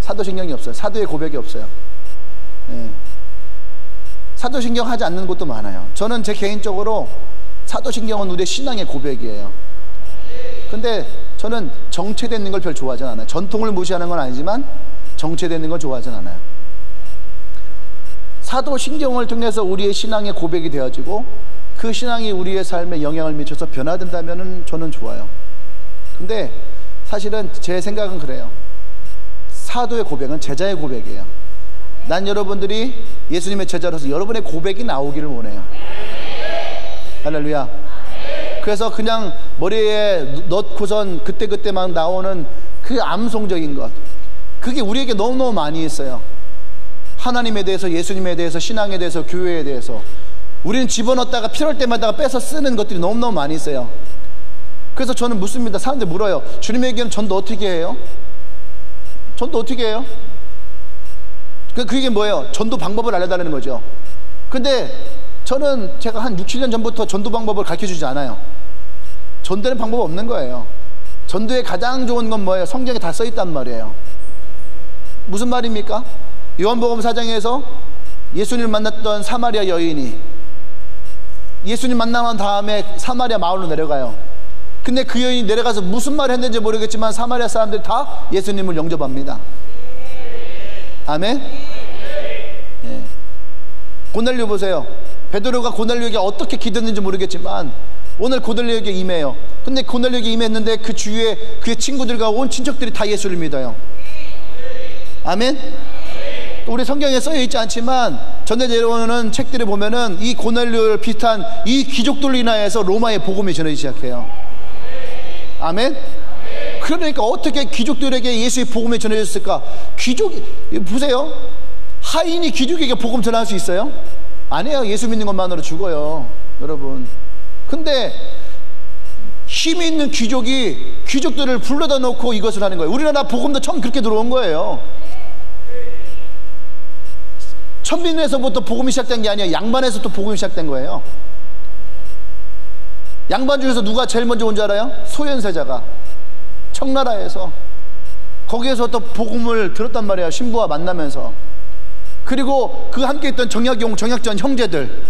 사도신경이 없어요. 사도의 고백이 없어요. 예. 사도신경 하지 않는 곳도 많아요. 저는 제 개인적으로 사도신경은 우리의 신앙의 고백이에요. 근데 저는 정체되는 걸 별로 좋아하진 않아요. 전통을 무시하는 건 아니지만 정체되는 걸 좋아하진 않아요. 사도신경을 통해서 우리의 신앙의 고백이 되어지고 그 신앙이 우리의 삶에 영향을 미쳐서 변화된다면 저는 좋아요. 근데 사실은 제 생각은 그래요. 사도의 고백은 제자의 고백이에요. 난 여러분들이 예수님의 제자로서 여러분의 고백이 나오기를 원해요. 할렐루야. 그래서 그냥 머리에 넣고선 그때그때만 나오는 그 암송적인 것, 그게 우리에게 너무너무 많이 있어요. 하나님에 대해서, 예수님에 대해서, 신앙에 대해서, 교회에 대해서 우리는 집어넣었다가 필요할 때마다 빼서 쓰는 것들이 너무너무 많이 있어요. 그래서 저는 묻습니다. 사람들 물어요. 주님에게는 전도 어떻게 해요? 전도 어떻게 해요? 그게 뭐예요? 전도 방법을 알려달라는 거죠. 근데 저는 제가 한 6, 7년 전부터 전도 방법을 가르쳐주지 않아요. 전도는 방법 없는 거예요. 전도의 가장 좋은 건 뭐예요? 성경에 다 써있단 말이에요. 무슨 말입니까? 요한복음 4장에서 예수님을 만났던 사마리아 여인이 예수님 만나는 다음에 사마리아 마을로 내려가요. 근데 그 여인이 내려가서 무슨 말을 했는지 모르겠지만 사마리아 사람들 다 예수님을 영접합니다. 아멘. 예. 고넬료 보세요. 베드로가 고넬료에게 어떻게 기도했는지 모르겠지만 오늘 고넬료에게 임해요. 근데 고넬료에게 임했는데 그 주위에 그의 친구들과 온 친척들이 다 예수를 믿어요. 아멘. 우리 성경에 써있지 않지만 전해 내려오는 책들을 보면은 이 고넬료를 비슷한 이 귀족들로 인하여서 로마의 복음이 전해지기 시작해요. 아멘. 그러니까 어떻게 귀족들에게 예수의 복음이 전해졌을까? 보세요. 하인이 귀족에게 복음 전할 수 있어요? 아니에요. 예수 믿는 것만으로 죽어요, 여러분. 근데 힘이 있는 귀족들을 불러다 놓고 이것을 하는 거예요. 우리나라 복음도 처음 그렇게 들어온 거예요. 천민에서부터 복음이 시작된 게 아니에요. 양반에서부터 복음이 시작된 거예요. 양반 중에서 누가 제일 먼저 온 줄 알아요? 소현세자가 청나라에서 거기에서 또 복음을 들었단 말이에요. 신부와 만나면서. 그리고 그 함께 있던 정약전 형제들,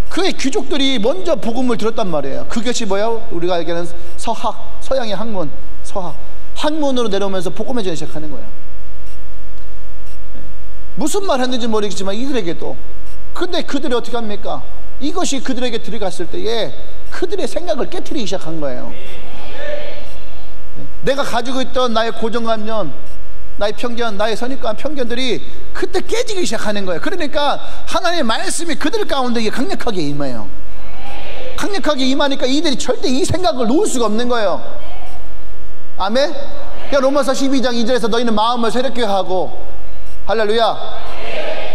그의 귀족들이 먼저 복음을 들었단 말이에요. 그것이 뭐예요? 우리가 알기에는 서양의 학문, 학문으로 내려오면서 복음에 전하기 시작하는 거예요. 무슨 말 했는지 모르겠지만 이들에게도 근데 그들이 어떻게 합니까? 이것이 그들에게 들어갔을 때에 그들의 생각을 깨트리기 시작한 거예요. 내가 가지고 있던 나의 고정관념, 나의 편견, 나의 선입관, 편견들이 그때 깨지기 시작하는 거예요. 그러니까 하나님의 말씀이 그들 가운데 강력하게 임해요. 강력하게 임하니까 이들이 절대 이 생각을 놓을 수가 없는 거예요. 아멘? 그러니까 로마서 12장 2절에서 너희는 마음을 새롭게 하고, 할렐루야,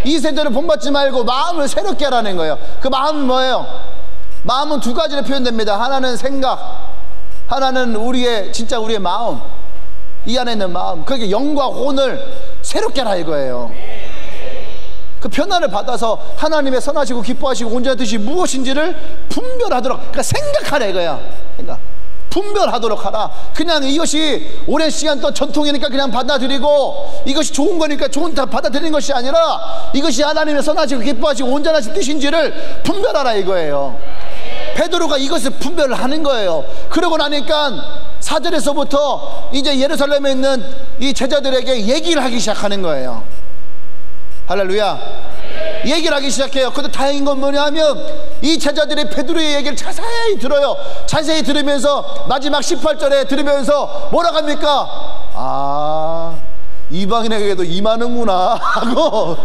이 세대를 본받지 말고 마음을 새롭게 하라는 거예요. 그 마음은 뭐예요? 마음은 두 가지로 표현됩니다. 하나는 생각, 하나는 우리의 진짜 우리의 마음, 이 안에 있는 마음. 그게 영과 혼을 새롭게 하라 이거예요. 그 변화를 받아서 하나님의 선하시고 기뻐하시고 온전한 뜻이 무엇인지를 분별하도록, 그러니까 생각하라 이거야. 생각, 분별하도록 하라. 그냥 이것이 오랜 시간 또 전통이니까 그냥 받아들이고, 이것이 좋은 거니까 좋은 다 받아들이는 것이 아니라, 이것이 하나님의 선하시고 기뻐하시고 온전하신 뜻인지를 분별하라 이거예요. 베드로가 이것을 분별을 하는 거예요. 그러고 나니까 4절에서부터 이제 예루살렘에 있는 이 제자들에게 얘기를 하기 시작하는 거예요. 할렐루야. 얘기를 하기 시작해요. 근데 다행인 건 뭐냐면 이 제자들이 베드로의 얘기를 자세히 들어요. 자세히 들으면서 마지막 18절에 들으면서 뭐라고 합니까? 아, 이방인에게도 임하는구나 하고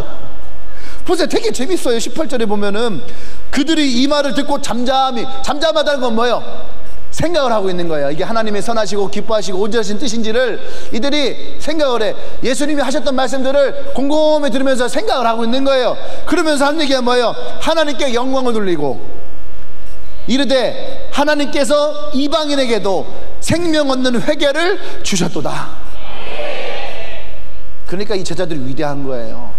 보세요. 되게 재밌어요. 18절에 보면은 그들이 이 말을 듣고 잠잠하다는 건 뭐예요? 생각을 하고 있는 거예요. 이게 하나님의 선하시고 기뻐하시고 온전하신 뜻인지를 이들이 생각을 해. 예수님이 하셨던 말씀들을 곰곰이 들으면서 생각을 하고 있는 거예요. 그러면서 하는 얘기가 뭐예요? 하나님께 영광을 돌리고 이르되 하나님께서 이방인에게도 생명 얻는 회개를 주셨도다. 그러니까 이 제자들이 위대한 거예요.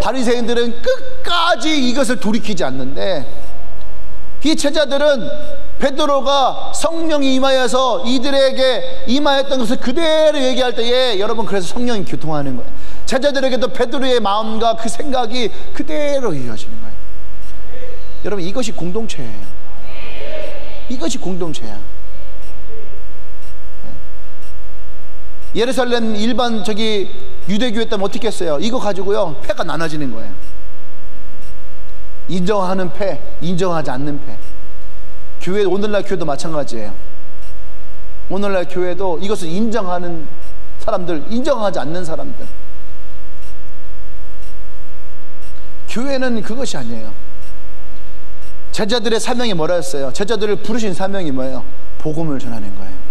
바리새인들은 끝까지 이것을 돌이키지 않는데, 이 제자들은 베드로가 성령이 임하여서 이들에게 임하였던 것을 그대로 얘기할 때에, 여러분, 그래서 성령이 교통하는 거예요. 제자들에게도 베드로의 마음과 그 생각이 그대로 이어지는 거예요. 여러분, 이것이 공동체예요. 이것이 공동체야. 예루살렘 일반 유대교회 때문에 어떻게 했어요? 이거 가지고요 패가 나눠지는 거예요. 인정하는 패, 인정하지 않는 패. 교회, 오늘날 교회도 마찬가지예요. 오늘날 교회도 이것을 인정하는 사람들, 인정하지 않는 사람들. 교회는 그것이 아니에요. 제자들의 사명이 뭐라였어요? 제자들을 부르신 사명이 뭐예요? 복음을 전하는 거예요.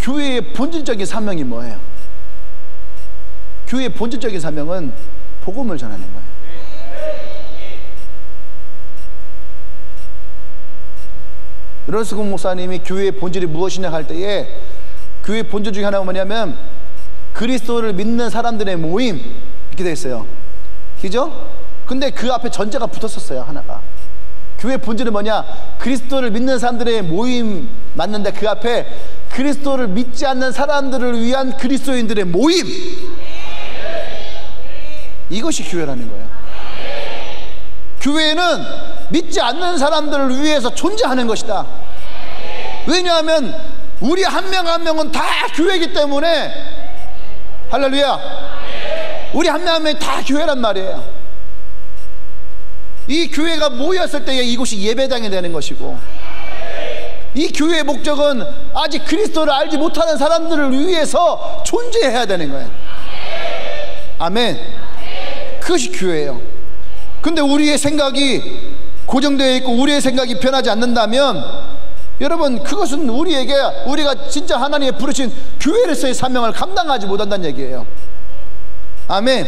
교회의 본질적인 사명이 뭐예요? 교회의 본질적인 사명은 복음을 전하는 거예요. 런스군 목사님이 교회의 본질이 무엇이냐 할 때에, 교회의 본질 중에 하나가 뭐냐면 그리스도를 믿는 사람들의 모임, 이렇게 되어 있어요. 그죠? 근데 그 앞에 전제가 붙었었어요. 하나가, 교회의 본질은 뭐냐? 그리스도를 믿는 사람들의 모임 맞는데 그 앞에 그리스도를 믿지 않는 사람들을 위한 그리스도인들의 모임, 이것이 교회라는 거예요. 교회는 믿지 않는 사람들을 위해서 존재하는 것이다. 왜냐하면 우리 한 명 한 명은 다 교회이기 때문에, 할렐루야, 우리 한 명 한 명이 다 교회란 말이에요. 이 교회가 모였을 때에 이곳이 예배당이 되는 것이고, 이 교회의 목적은 아직 그리스도를 알지 못하는 사람들을 위해서 존재해야 되는 거예요. 아멘. 그것이 교회예요. 근데 우리의 생각이 고정되어 있고 우리의 생각이 변하지 않는다면, 여러분, 그것은 우리가 진짜 하나님의 부르신 교회로서의 사명을 감당하지 못한다는 얘기예요. 아멘.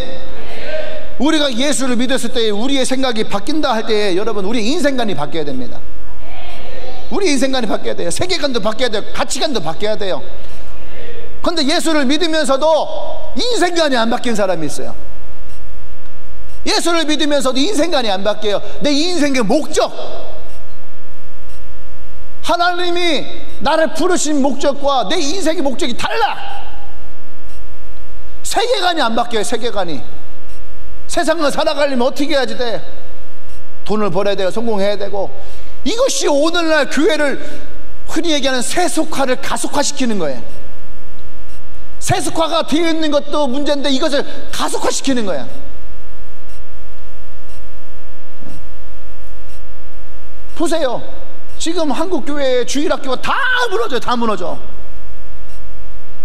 우리가 예수를 믿었을 때 우리의 생각이 바뀐다 할 때에, 여러분, 우리의 인생관이 바뀌어야 됩니다. 우리 인생관이 바뀌어야 돼요. 세계관도 바뀌어야 돼요. 가치관도 바뀌어야 돼요. 그런데 예수를 믿으면서도 인생관이 안 바뀐 사람이 있어요. 예수를 믿으면서도 인생관이 안 바뀌어요. 내 인생의 목적, 하나님이 나를 부르신 목적과 내 인생의 목적이 달라. 세계관이 안 바뀌어요. 세계관이. 세상을 살아가려면 어떻게 해야지 돼? 돈을 벌어야 돼요. 성공해야 되고. 이것이 오늘날 교회를 흔히 얘기하는 세속화를 가속화시키는 거예요. 세속화가 되어 있는 것도 문제인데 이것을 가속화시키는 거야. 보세요. 지금 한국 교회의 주일학교가 다 무너져요. 다 무너져.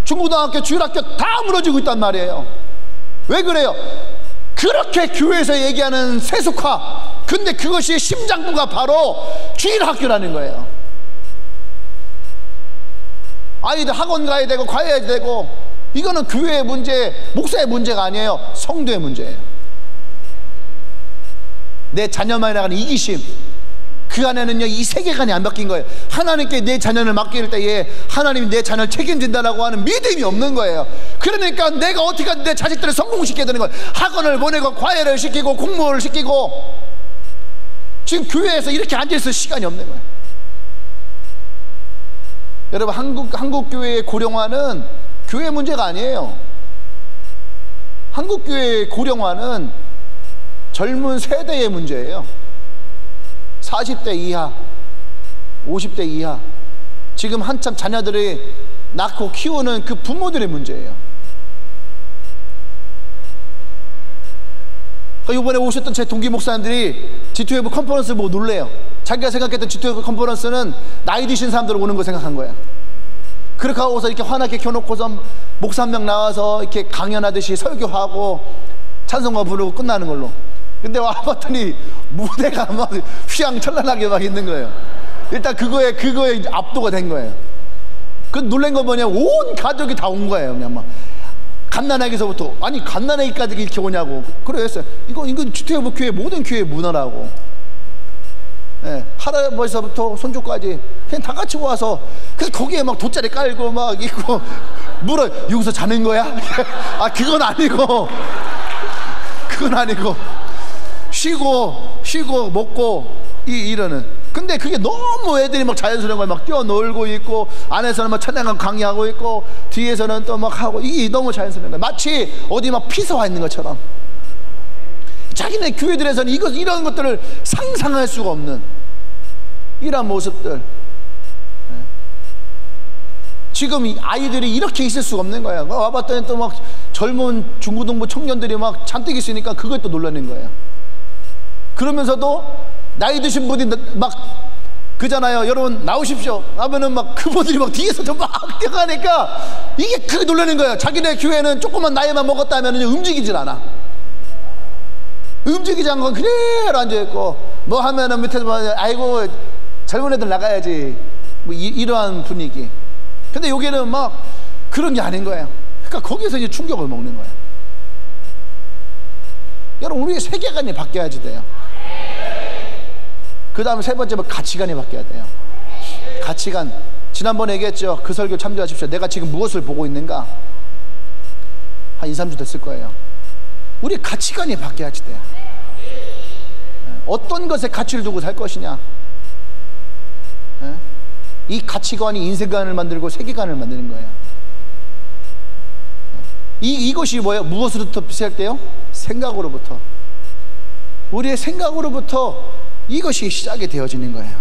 중고등학교 주일학교 다 무너지고 있단 말이에요. 왜 그래요? 그렇게 교회에서 얘기하는 세속화, 근데 그것이 심장부가 바로 주일학교라는 거예요. 아이들 학원 가야 되고 과외해야 되고, 이거는 교회의 문제, 목사의 문제가 아니에요. 성도의 문제예요. 내 자녀만이 나가는 이기심, 그 안에는요 이 세계관이 안 바뀐 거예요. 하나님께 내 자녀를 맡길 때에 하나님이 내 자녀를 책임진다라고 하는 믿음이 없는 거예요. 그러니까 내가 어떻게 내 자식들을 성공시켜야 되는 거예요. 학원을 보내고 과외를 시키고 공부를 시키고, 지금 교회에서 이렇게 앉아있을 시간이 없는 거예요. 여러분, 한국 교회의 고령화는 교회 문제가 아니에요. 한국 교회의 고령화는 젊은 세대의 문제예요. 40대 이하, 50대 이하, 지금 한참 자녀들이 낳고 키우는 그 부모들의 문제예요. 그러니까 이번에 오셨던 제 동기 목사님들이 G2F 컨퍼런스 보고 놀래요. 자기가 생각했던 G2F 컨퍼런스는 나이 드신 사람들 오는 거 생각한 거야. 그렇게 하고서 이렇게 환하게 켜놓고서 목사 한 명 나와서 이렇게 강연하듯이 설교하고 찬송가 부르고 끝나는 걸로. 근데 와봤더니 무대가 막 휘황찬란하게 막 있는 거예요. 일단 그거에 압도가 된 거예요. 그 놀란 거 뭐냐, 온 가족이 다 온 거예요. 그냥 막 갓난아기서부터, 아니 갓난아기까지 이렇게 오냐고. 그랬어요. 이건 G2F 교회 모든 교회 문화라고. 예, 할아버지서부터 손주까지 그냥 다 같이 와서, 그래서 거기에 막 돗자리 깔고 막 있고 물어, 여기서 자는 거야? 아, 그건 아니고 쉬고 먹고 이러는. 근데 그게 너무 애들이 막 자연스러운 거야. 막 뛰어놀고 있고, 안에서는 막 찬양을 강의하고 있고, 뒤에서는 또 막 하고, 이게 너무 자연스러운 거야. 마치 어디 막 피서와 있는 것처럼. 자기네 교회들에서는 이런 것들을 상상할 수가 없는 이런 모습들. 지금 이 아이들이 이렇게 있을 수가 없는 거야. 와봤더니 또 막 젊은 중고등부 청년들이 막 잔뜩 있으니까 그걸 또 놀라는 거예요. 그러면서도 나이 드신 분이 막 그잖아요. 여러분 나오십시오 하면은 막 그분들이 막 뒤에서 막 뛰어가니까 이게 그게 놀라는 거예요. 자기네 교회는 조금만 나이만 먹었다 하면은 움직이질 않아. 움직이지 않고 그대로 앉아있고, 뭐 하면은 밑에서 뭐 아이고 젊은 애들 나가야지, 뭐 이러한 분위기. 근데 여기는 막 그런 게 아닌 거예요. 그러니까 거기서 이제 충격을 먹는 거예요. 여러분, 우리의 세계관이 바뀌어야지 돼요. 그 다음에 세 번째, 가치관이 바뀌어야 돼요. 가치관. 지난번에 얘기했죠. 그 설교 참조하십시오. 내가 지금 무엇을 보고 있는가? 한 2, 3주 됐을 거예요. 우리 가치관이 바뀌어야지 돼요. 어떤 것에 가치를 두고 살 것이냐. 이 가치관이 인생관을 만들고 세계관을 만드는 거예요. 이것이 뭐예요? 무엇으로부터 시작돼요? 생각으로부터. 우리의 생각으로부터 이것이 시작이 되어지는 거예요.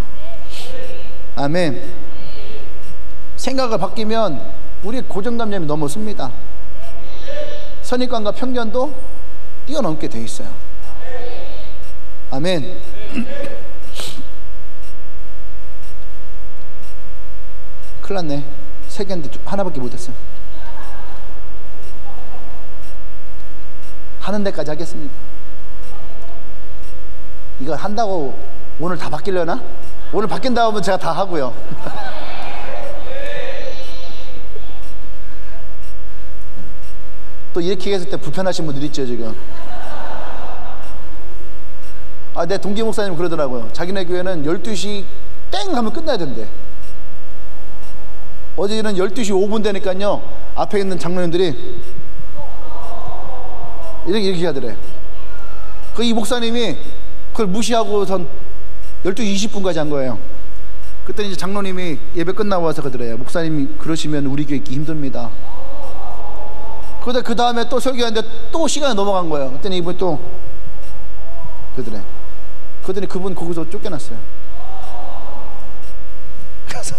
아멘. 생각을 바뀌면 우리의 고정관념이 넘어섭니다. 선입관과 편견도 뛰어넘게 돼 있어요. 아멘. 큰일 났네. 3개인데 하나밖에 못했어요. 하는 데까지 하겠습니다. 이거 한다고 오늘 다 바뀌려나? 오늘 바뀐다고 하면 제가 다 하고요. 또 이렇게 했을 때 불편하신 분들 있죠 지금. 내 동기 목사님 그러더라고요. 자기네 교회는 12시 땡 하면 끝나야 된대. 어제는 12시 5분 되니까요 앞에 있는 장로님들이 이렇게 하더래요. 이 목사님이 그걸 무시하고선 12시 20분까지 한 거예요. 그때 이제 장로님이 예배 끝나고 와서 그러더래요. 목사님이 그러시면 우리 교회 있기 힘듭니다. 그런데 그 다음에 또 설교하는데 또 시간이 넘어간 거예요. 그랬더니 이분이 또 그러더래. 그랬더니 그분 거기서 쫓겨났어요. 그래서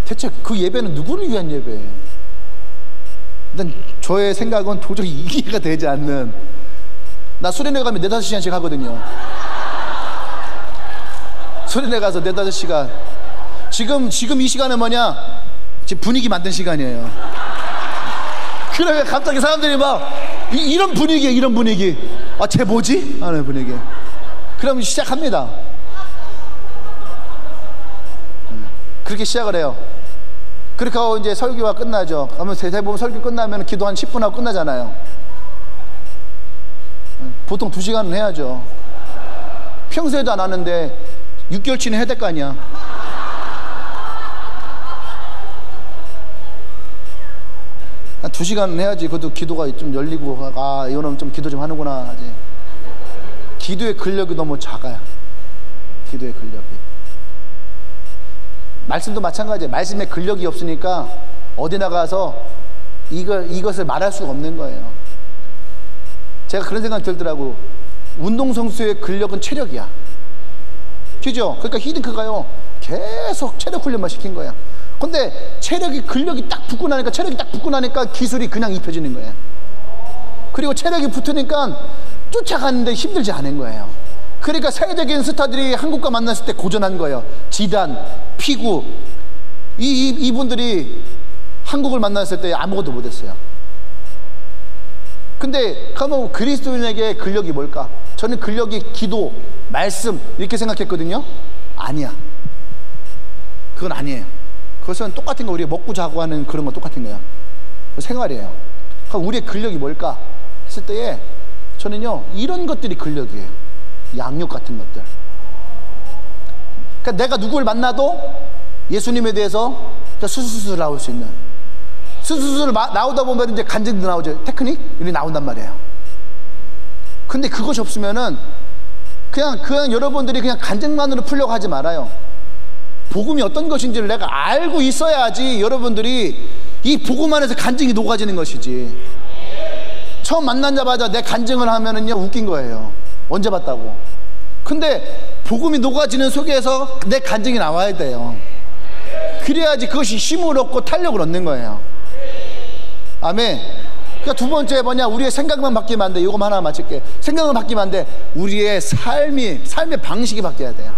대체 그 예배는 누구를 위한 예배예요? 일단 저의 생각은 도저히 이해가 되지 않는. 나 수련회 가면 4-5시간씩 하거든요. 토론회 가서 4-5시간. 지금 이 시간은 뭐냐? 지금 분위기 만든 시간이에요. 그러면 갑자기 사람들이 막 이런 분위기에, 이런 분위기. 아, 쟤 뭐지? 하는 분위기. 그럼 시작합니다. 그렇게 시작을 해요. 그렇게 하고 이제 설교가 끝나죠. 그러면 대부분 설교 끝나면 기도 한 10분 하고 끝나잖아요. 보통 2시간은 해야죠. 평소에도 안 하는데 6개월치는 해야 될 거 아니야. 한 2시간은 해야지. 그것도 기도가 좀 열리고, 아, 이거는 좀 기도 좀 하는구나 하지. 기도의 근력이 너무 작아요. 기도의 근력이. 말씀도 마찬가지예요. 말씀에 근력이 없으니까 어디 나가서 이것을 말할 수가 없는 거예요. 제가 그런 생각이 들더라고. 운동선수의 근력은 체력이야. 그죠? 그러니까 히딩크가요, 계속 체력 훈련만 시킨 거야. 근데 근력이 딱 붙고 나니까, 체력이 딱 붙고 나니까 기술이 그냥 입혀지는 거예요. 그리고 체력이 붙으니까 쫓아가는데 힘들지 않은 거예요. 그러니까 세계적인 스타들이 한국과 만났을 때 고전한 거예요. 지단, 피구. 이분들이 한국을 만났을 때 아무것도 못했어요. 근데 그러면 그리스도인에게 근력이 뭘까? 저는 근력이 기도, 말씀 이렇게 생각했거든요. 아니야. 그건 아니에요. 그것은 똑같은 거. 우리가 먹고 자고 하는 그런 거 똑같은 거야. 생활이에요. 그럼 우리의 근력이 뭘까 했을 때에 저는요, 이런 것들이 근력이에요. 양육 같은 것들. 그러니까 내가 누구를 만나도 예수님에 대해서 수수수수 나올 수 있는, 수수수수 나오다 보면 이제 간증도 나오죠. 테크닉 이렇게 나온단 말이에요. 근데 그것이 없으면은 그냥 여러분들이 그냥 간증만으로 풀려고 하지 말아요. 복음이 어떤 것인지를 내가 알고 있어야지 여러분들이 이 복음 안에서 간증이 녹아지는 것이지. 처음 만나자마자 내 간증을 하면은요, 웃긴 거예요. 언제 봤다고. 근데 복음이 녹아지는 속에서 내 간증이 나와야 돼요. 그래야지 그것이 힘을 얻고 탄력을 얻는 거예요. 아멘. 그러니까 두 번째 뭐냐, 우리의 생각만 바뀌면 안 돼. 이거 하나 맞출게. 생각만 바뀌면 안 돼. 우리의 삶의 방식이 바뀌어야 돼요.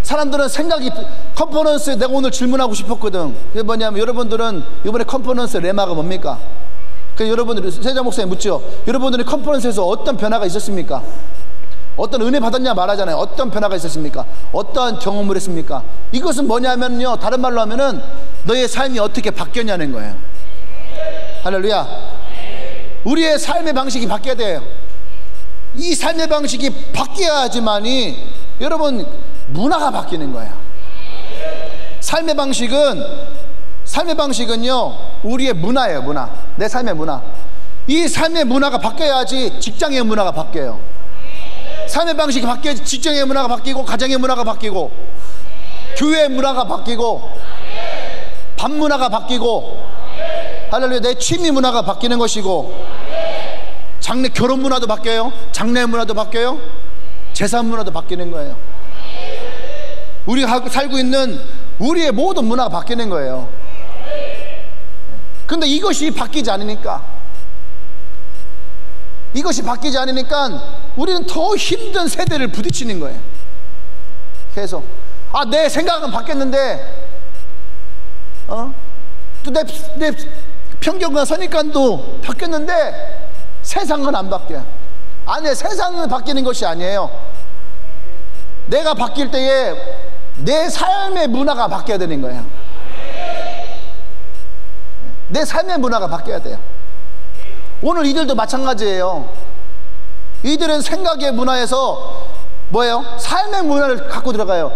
사람들은 생각이, 컨퍼런스에 내가 오늘 질문하고 싶었거든. 그게 뭐냐면, 여러분들은 이번에 컨퍼런스 레마가 뭡니까? 그 여러분들이, 세자 목사님 묻죠. 여러분들이 컨퍼런스에서 어떤 변화가 있었습니까? 어떤 은혜 받았냐 말하잖아요. 어떤 변화가 있었습니까? 어떤 경험을 했습니까? 이것은 뭐냐면요, 다른 말로 하면은 너의 삶이 어떻게 바뀌었냐는 거예요. 할렐루야. 우리의 삶의 방식이 바뀌어야 돼요. 이 삶의 방식이 바뀌어야지만이 여러분 문화가 바뀌는 거예요. 삶의 방식은요, 우리의 문화예요. 문화. 내 삶의 문화. 이 삶의 문화가 바뀌어야지 직장의 문화가 바뀌어요. 삶의 방식이 바뀌어야지 직장의 문화가 바뀌고, 가정의 문화가 바뀌고, 교회의 문화가 바뀌고, 밥 문화가 바뀌고, 할렐루야, 내 취미 문화가 바뀌는 것이고, 결혼 문화도 바뀌어요. 장래 문화도 바뀌어요. 재산 문화도 바뀌는 거예요. 우리가 살고 있는 우리의 모든 문화가 바뀌는 거예요. 근데 이것이 바뀌지 않으니까 우리는 더 힘든 세대를 부딪히는 거예요. 계속 내 생각은 바뀌었는데 또 내 편견과 선입관도 바뀌었는데 세상은 안 바뀌어요. 아니, 세상은 바뀌는 것이 아니에요. 내가 바뀔 때에 내 삶의 문화가 바뀌어야 되는 거예요. 내 삶의 문화가 바뀌어야 돼요. 오늘 이들도 마찬가지예요. 이들은 생각의 문화에서 뭐예요? 삶의 문화를 갖고 들어가요.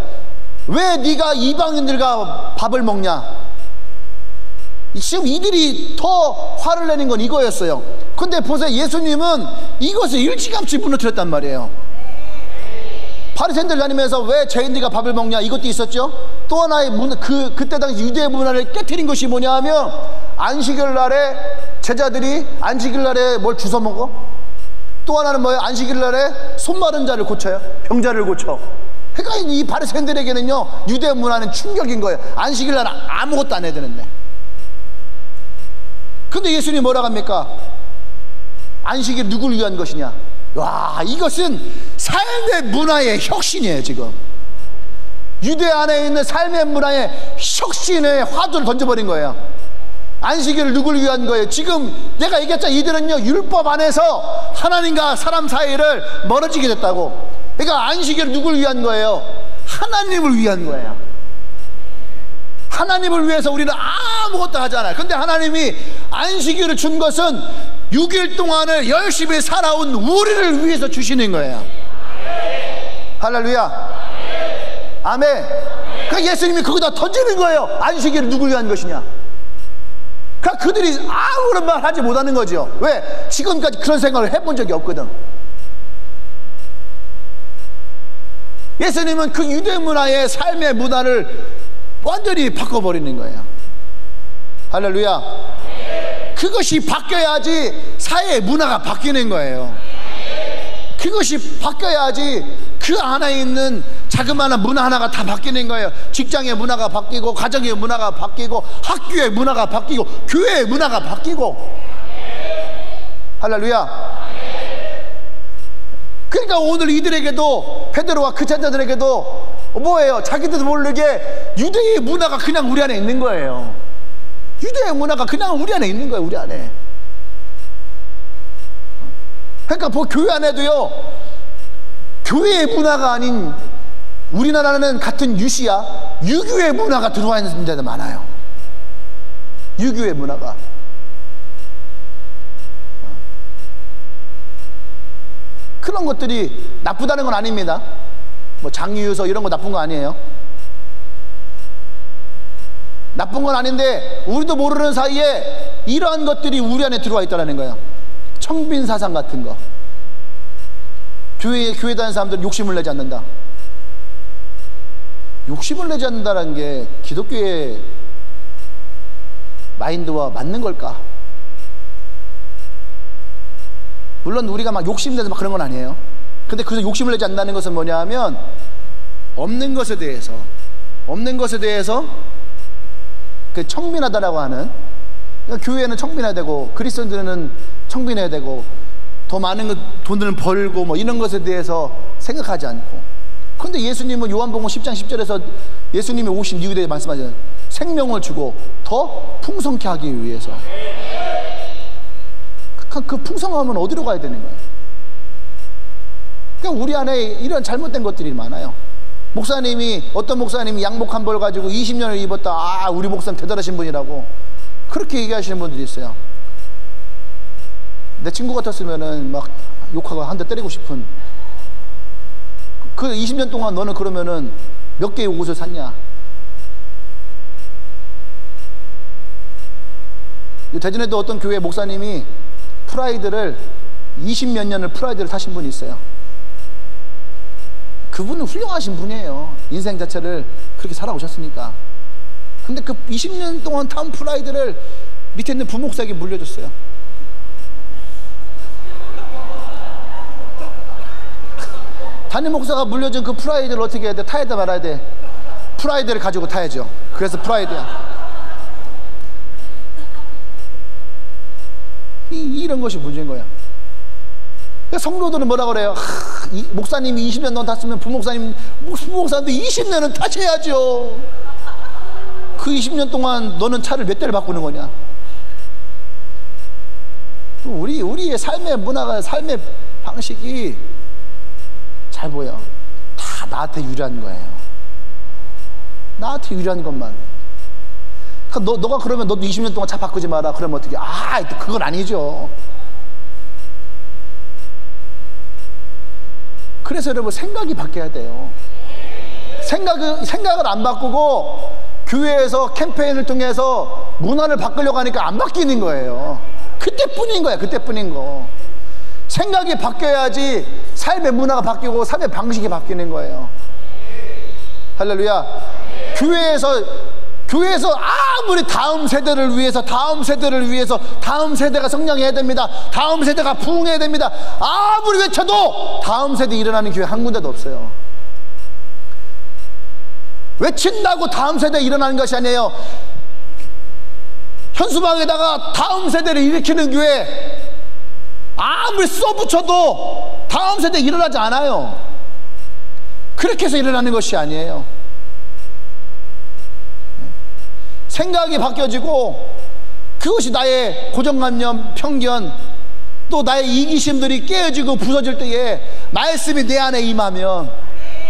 왜 네가 이방인들과 밥을 먹냐? 지금 이들이 더 화를 내는 건 이거였어요. 근데 보세요, 예수님은 이것을 일찌감치 무너뜨렸단 말이에요. 바리새인들 다니면서 왜 죄인들과 밥을 먹냐, 이것도 있었죠. 또 하나의 그때 당시 유대 문화를 깨트린 것이 뭐냐 하면, 안식일 날에 제자들이 안식일 날에 뭘 주워 먹어? 또 하나는 뭐예요? 안식일 날에 손 마른 자를 고쳐요. 병자를 고쳐. 그러니까 이 바리새인들에게는요, 유대 문화는 충격인 거예요. 안식일 날 아무것도 안 해야 되는데. 근데 예수님이 뭐라고 합니까? 안식일 누구를 위한 것이냐? 와, 이것은 삶의 문화의 혁신이에요. 지금 유대 안에 있는 삶의 문화의 혁신의 화두를 던져버린 거예요. 안식일을 누굴 위한 거예요? 지금 내가 얘기했잖아. 이들은요, 율법 안에서 하나님과 사람 사이를 멀어지게 됐다고. 그러니까 안식일을 누굴 위한 거예요? 하나님을 위한 거예요. 하나님을 위해서 우리는 아무것도 하지 않아요. 근데 하나님이 안식일을 준 것은 6일 동안을 열심히 살아온 우리를 위해서 주시는 거예요. 할렐루야. 아멘. 그러니까 예수님이 거기다 던지는 거예요. 안식일을 누굴 위한 것이냐. 그러니까 그들이 아무런 말 하지 못하는 거죠. 왜? 지금까지 그런 생각을 해본 적이 없거든. 예수님은 그 유대 문화의 삶의 문화를 완전히 바꿔버리는 거예요. 할렐루야. 그것이 바뀌어야지 사회의 문화가 바뀌는 거예요. 그것이 바뀌어야지 그 안에 있는 자그마한 문화 하나가 다 바뀌는 거예요. 직장의 문화가 바뀌고, 가정의 문화가 바뀌고, 학교의 문화가 바뀌고, 교회의 문화가 바뀌고. 할렐루야. 그러니까 오늘 이들에게도, 베드로와 그 제자들에게도 뭐예요? 자기들도 모르게 유대의 문화가 그냥 우리 안에 있는 거예요. 유대의 문화가 그냥 우리 안에 있는 거예요. 우리 안에. 그러니까 교회 안에도요, 교회의 문화가 아닌, 우리나라는 같은 유시야, 유교의 문화가 들어와 있는 데도 많아요. 유교의 문화가. 그런 것들이 나쁘다는 건 아닙니다. 뭐 장유유서 이런 거 나쁜 거 아니에요. 나쁜 건 아닌데 우리도 모르는 사이에 이러한 것들이 우리 안에 들어와 있다는 거예요. 청빈 사상 같은 거. 교회 다니는 사람들은 욕심을 내지 않는다. 욕심을 내지 않는다는 게 기독교의 마인드와 맞는 걸까? 물론 우리가 막 욕심내서 막 그런 건 아니에요. 근데 그래서 욕심을 내지 않는다는 것은 뭐냐 하면, 없는 것에 대해서 그 청빈하다라고 하는, 그러니까 교회는 청빈해야 되고, 그리스도인들은 청빈해야 되고, 더 많은 돈을 벌고 뭐 이런 것에 대해서 생각하지 않고. 그런데 예수님은 요한복음 10장 10절에서 예수님이 오신 이유에 대해 말씀하잖아요. 생명을 주고 더 풍성케 하기 위해서. 그 풍성함은 어디로 가야 되는 거예요? 그러니까 우리 안에 이런 잘못된 것들이 많아요. 어떤 목사님이 양복 한 벌 가지고 20년을 입었다. 우리 목사님 대단하신 분이라고 그렇게 얘기하시는 분들이 있어요. 내 친구 같았으면은 막 욕하고 한 대 때리고 싶은. 그 20년 동안 너는 그러면은 몇 개의 옷을 샀냐? 대전에도 어떤 교회 목사님이 프라이드를 20몇 년을 프라이드를 타신 분이 있어요. 그분은 훌륭하신 분이에요. 인생 자체를 그렇게 살아오셨으니까. 근데 그 20년 동안 탄 프라이드를 밑에 있는 부목사에게 물려줬어요. 담임 목사가 물려준 그 프라이드를 어떻게 해야 돼? 타야 돼 말아야 돼? 프라이드를 가지고 타야죠. 그래서 프라이드야. 이런 것이 문제인 거야. 그러니까 성도들은 뭐라 그래요? 목사님이 20년 동안 탔으면 부목사님도 20년은 타셔야죠. 그 20년 동안 너는 차를 몇 대를 바꾸는 거냐? 우리의 삶의 문화가, 삶의 방식이 잘 보여. 다 나한테 유리한 거예요. 나한테 유리한 것만. 그러니까 너가 그러면 너도 20년 동안 차 바꾸지 마라. 그러면 어떻게? 그건 아니죠. 그래서 여러분 생각이 바뀌어야 돼요. 생각을 안 바꾸고 교회에서 캠페인을 통해서 문화를 바꾸려고 하니까 안 바뀌는 거예요. 그때뿐인 거야. 그때뿐인 거. 생각이 바뀌어야지 삶의 문화가 바뀌고 삶의 방식이 바뀌는 거예요. 할렐루야. 교회에서 아무리 다음 세대를 위해서 다음 세대가 성장해야 됩니다, 다음 세대가 부흥해야 됩니다, 아무리 외쳐도 다음 세대 일어나는 교회 한 군데도 없어요. 외친다고 다음 세대 일어나는 것이 아니에요. 현수막에다가 다음 세대를 일으키는 교회 아무리 써붙여도 다음 세대에 일어나지 않아요. 그렇게 해서 일어나는 것이 아니에요. 생각이 바뀌어지고 그것이 나의 고정관념, 편견, 또 나의 이기심들이 깨어지고 부서질 때에 말씀이 내 안에 임하면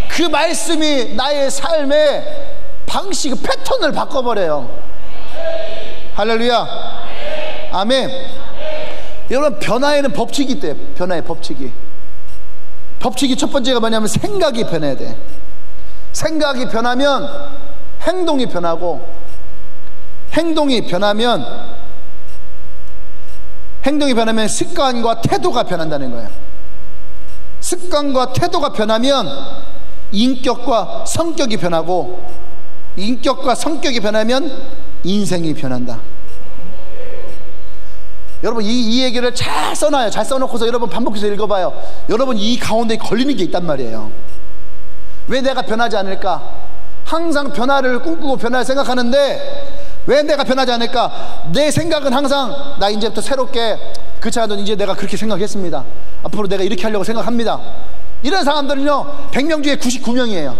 그 말씀이 나의 삶의 방식, 패턴을 바꿔버려요. 할렐루야. 아멘. 여러분, 변화에는 법칙이 있대요. 변화의 법칙이 첫 번째가 뭐냐면 생각이 변해야 돼. 생각이 변하면 행동이 변하고, 행동이 변하면 습관과 태도가 변한다는 거예요. 습관과 태도가 변하면 인격과 성격이 변하고, 인격과 성격이 변하면 인생이 변한다. 여러분, 이 얘기를 잘 써놔요. 잘 써놓고서 여러분 반복해서 읽어봐요. 여러분, 이 가운데 걸리는 게 있단 말이에요. 왜 내가 변하지 않을까? 항상 변화를 꿈꾸고 변화를 생각하는데 왜 내가 변하지 않을까? 내 생각은 항상 나 이제부터 새롭게, 그렇지 않아도 이제 내가 그렇게 생각했습니다, 앞으로 내가 이렇게 하려고 생각합니다. 이런 사람들은요 100명 중에 99명이에요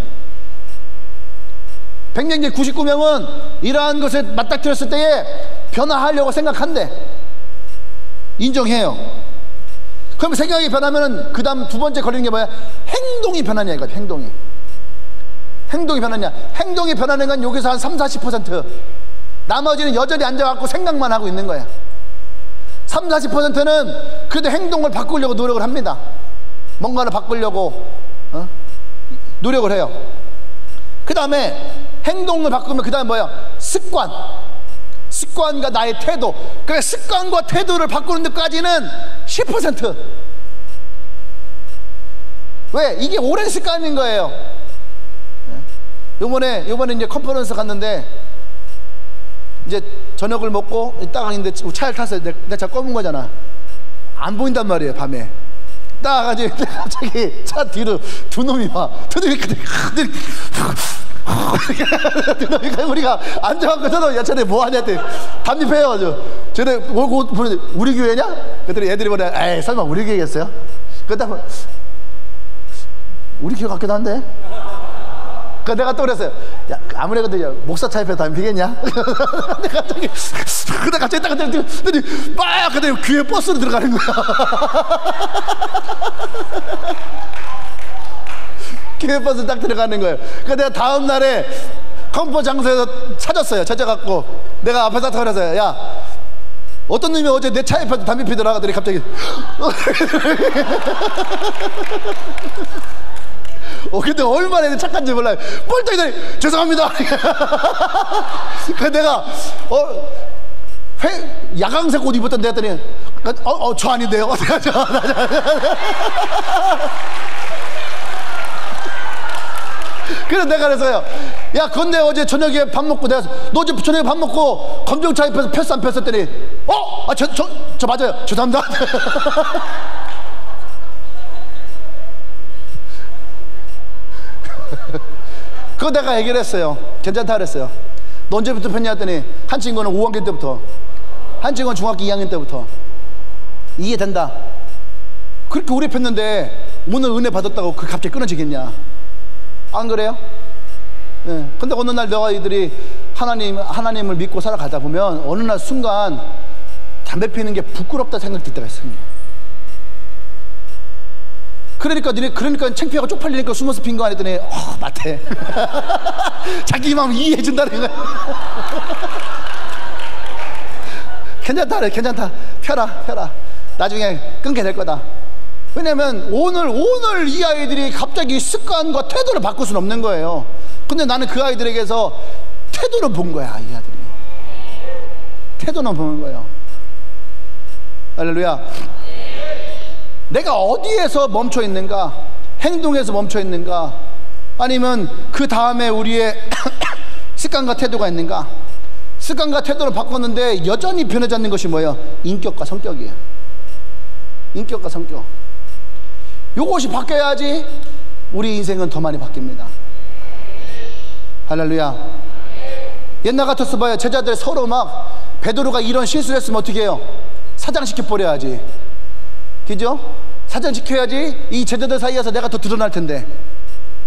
100명 중에 99명은 이러한 것에 맞닥뜨렸을 때에 변화하려고 생각한대. 인정해요. 그럼 생각이 변하면은 그 다음 두 번째 걸리는 게 뭐야? 행동이 변하냐 이거야. 행동이 변하냐. 행동이 변하는 건 여기서 한 30-40%, 나머지는 여전히 앉아갖고 생각만 하고 있는 거야. 30-40%는 그래도 행동을 바꾸려고 노력을 합니다. 뭔가를 바꾸려고 노력을 해요. 그 다음에 행동을 바꾸면 그 다음에 뭐야? 습관과 나의 태도. 그러니까 습관과 태도를 바꾸는 데까지는 10%. 왜? 이게 오랜 습관인 거예요. 요번에 이제 컨퍼런스 갔는데 이제 저녁을 먹고 딱 있는데 차를 탔어요. 내가 차 검은 거잖아. 안 보인단 말이에요, 밤에. 딱 가지고 갑자기 차 뒤로 두 놈이 와. 두 놈이 우리가 앉아갖고 저도 야 쟤네 뭐하냐 했더니 담배 피워요. 아주 쟤네 우리 교회냐? 그랬더니 애들이 뭐래, 에이 설마 우리 교회겠어요? 그러다 우리 교회 같기도 한데. 그 내가 또 그랬어요. 야, 아무래도 목사 차입해서 담배 피겠냐? 내가 갑자기 딱 그랬더니 막 그때 교회 버스로 들어가는 거야. 교회 버스 딱 들어가는 거예요. 그러니까 내가 다음 날에 컨퍼 장소에서 찾았어요. 찾아갖고 내가 앞에 딱 그랬어요. 야, 어떤 놈이 어제 내 차에 담배 피더라 하더니 갑자기 근데 얼마나 착한지 몰라요. 뻘떡이더니 죄송합니다. 그래서 내가 야광색 옷 입었던데 했더니 저 아닌데요. 그래서 내가 그래서요, 야 근데 어제 저녁에 밥 먹고 너 어제 저녁에 밥 먹고 검정차 입혀서 폈어 안 폈었더니 저 맞아요, 죄송합니다. 그거 내가 해결했어요. 괜찮다 그랬어요. 너 언제부터 폈냐 했더니 한 친구는 5학년 때부터, 한 친구는 중학교 2학년 때부터. 이해된다. 그렇게 오래 폈는데 오늘 은혜 받았다고 그 갑자기 끊어지겠냐? 안 그래요? 예. 근데 어느 날 너희들이 하나님을 믿고 살아가다 보면 어느 날 순간 담배 피는 게 부끄럽다 생각될 때가 있어요. 그러니까 창피하고 쪽팔리니까 숨어서 핀 거 아니더니 맞대. 자기 마음 이해해준다는 거야. 괜찮다. 펴라. 나중에 끊게 될 거다. 왜냐면 오늘 이 아이들이 갑자기 습관과 태도를 바꿀 수는 없는 거예요. 근데 나는 그 아이들에게서 태도를 본 거야. 이 아이들이 태도는 보는 거예요. 할렐루야. 내가 어디에서 멈춰 있는가? 행동에서 멈춰 있는가? 아니면 그 다음에 우리의 습관과 태도가 있는가? 습관과 태도를 바꿨는데 여전히 변하지 않는 것이 뭐예요? 인격과 성격이에요. 인격과 성격. 요것이 바뀌어야지 우리 인생은 더 많이 바뀝니다. 할렐루야. 옛날 같았어 봐요. 제자들 서로 막 베드로가 이런 실수를 했으면 어떻게 해요? 사장시켜 버려야지. 그죠? 사전 지켜야지 이 제자들 사이에서 내가 더 드러날 텐데,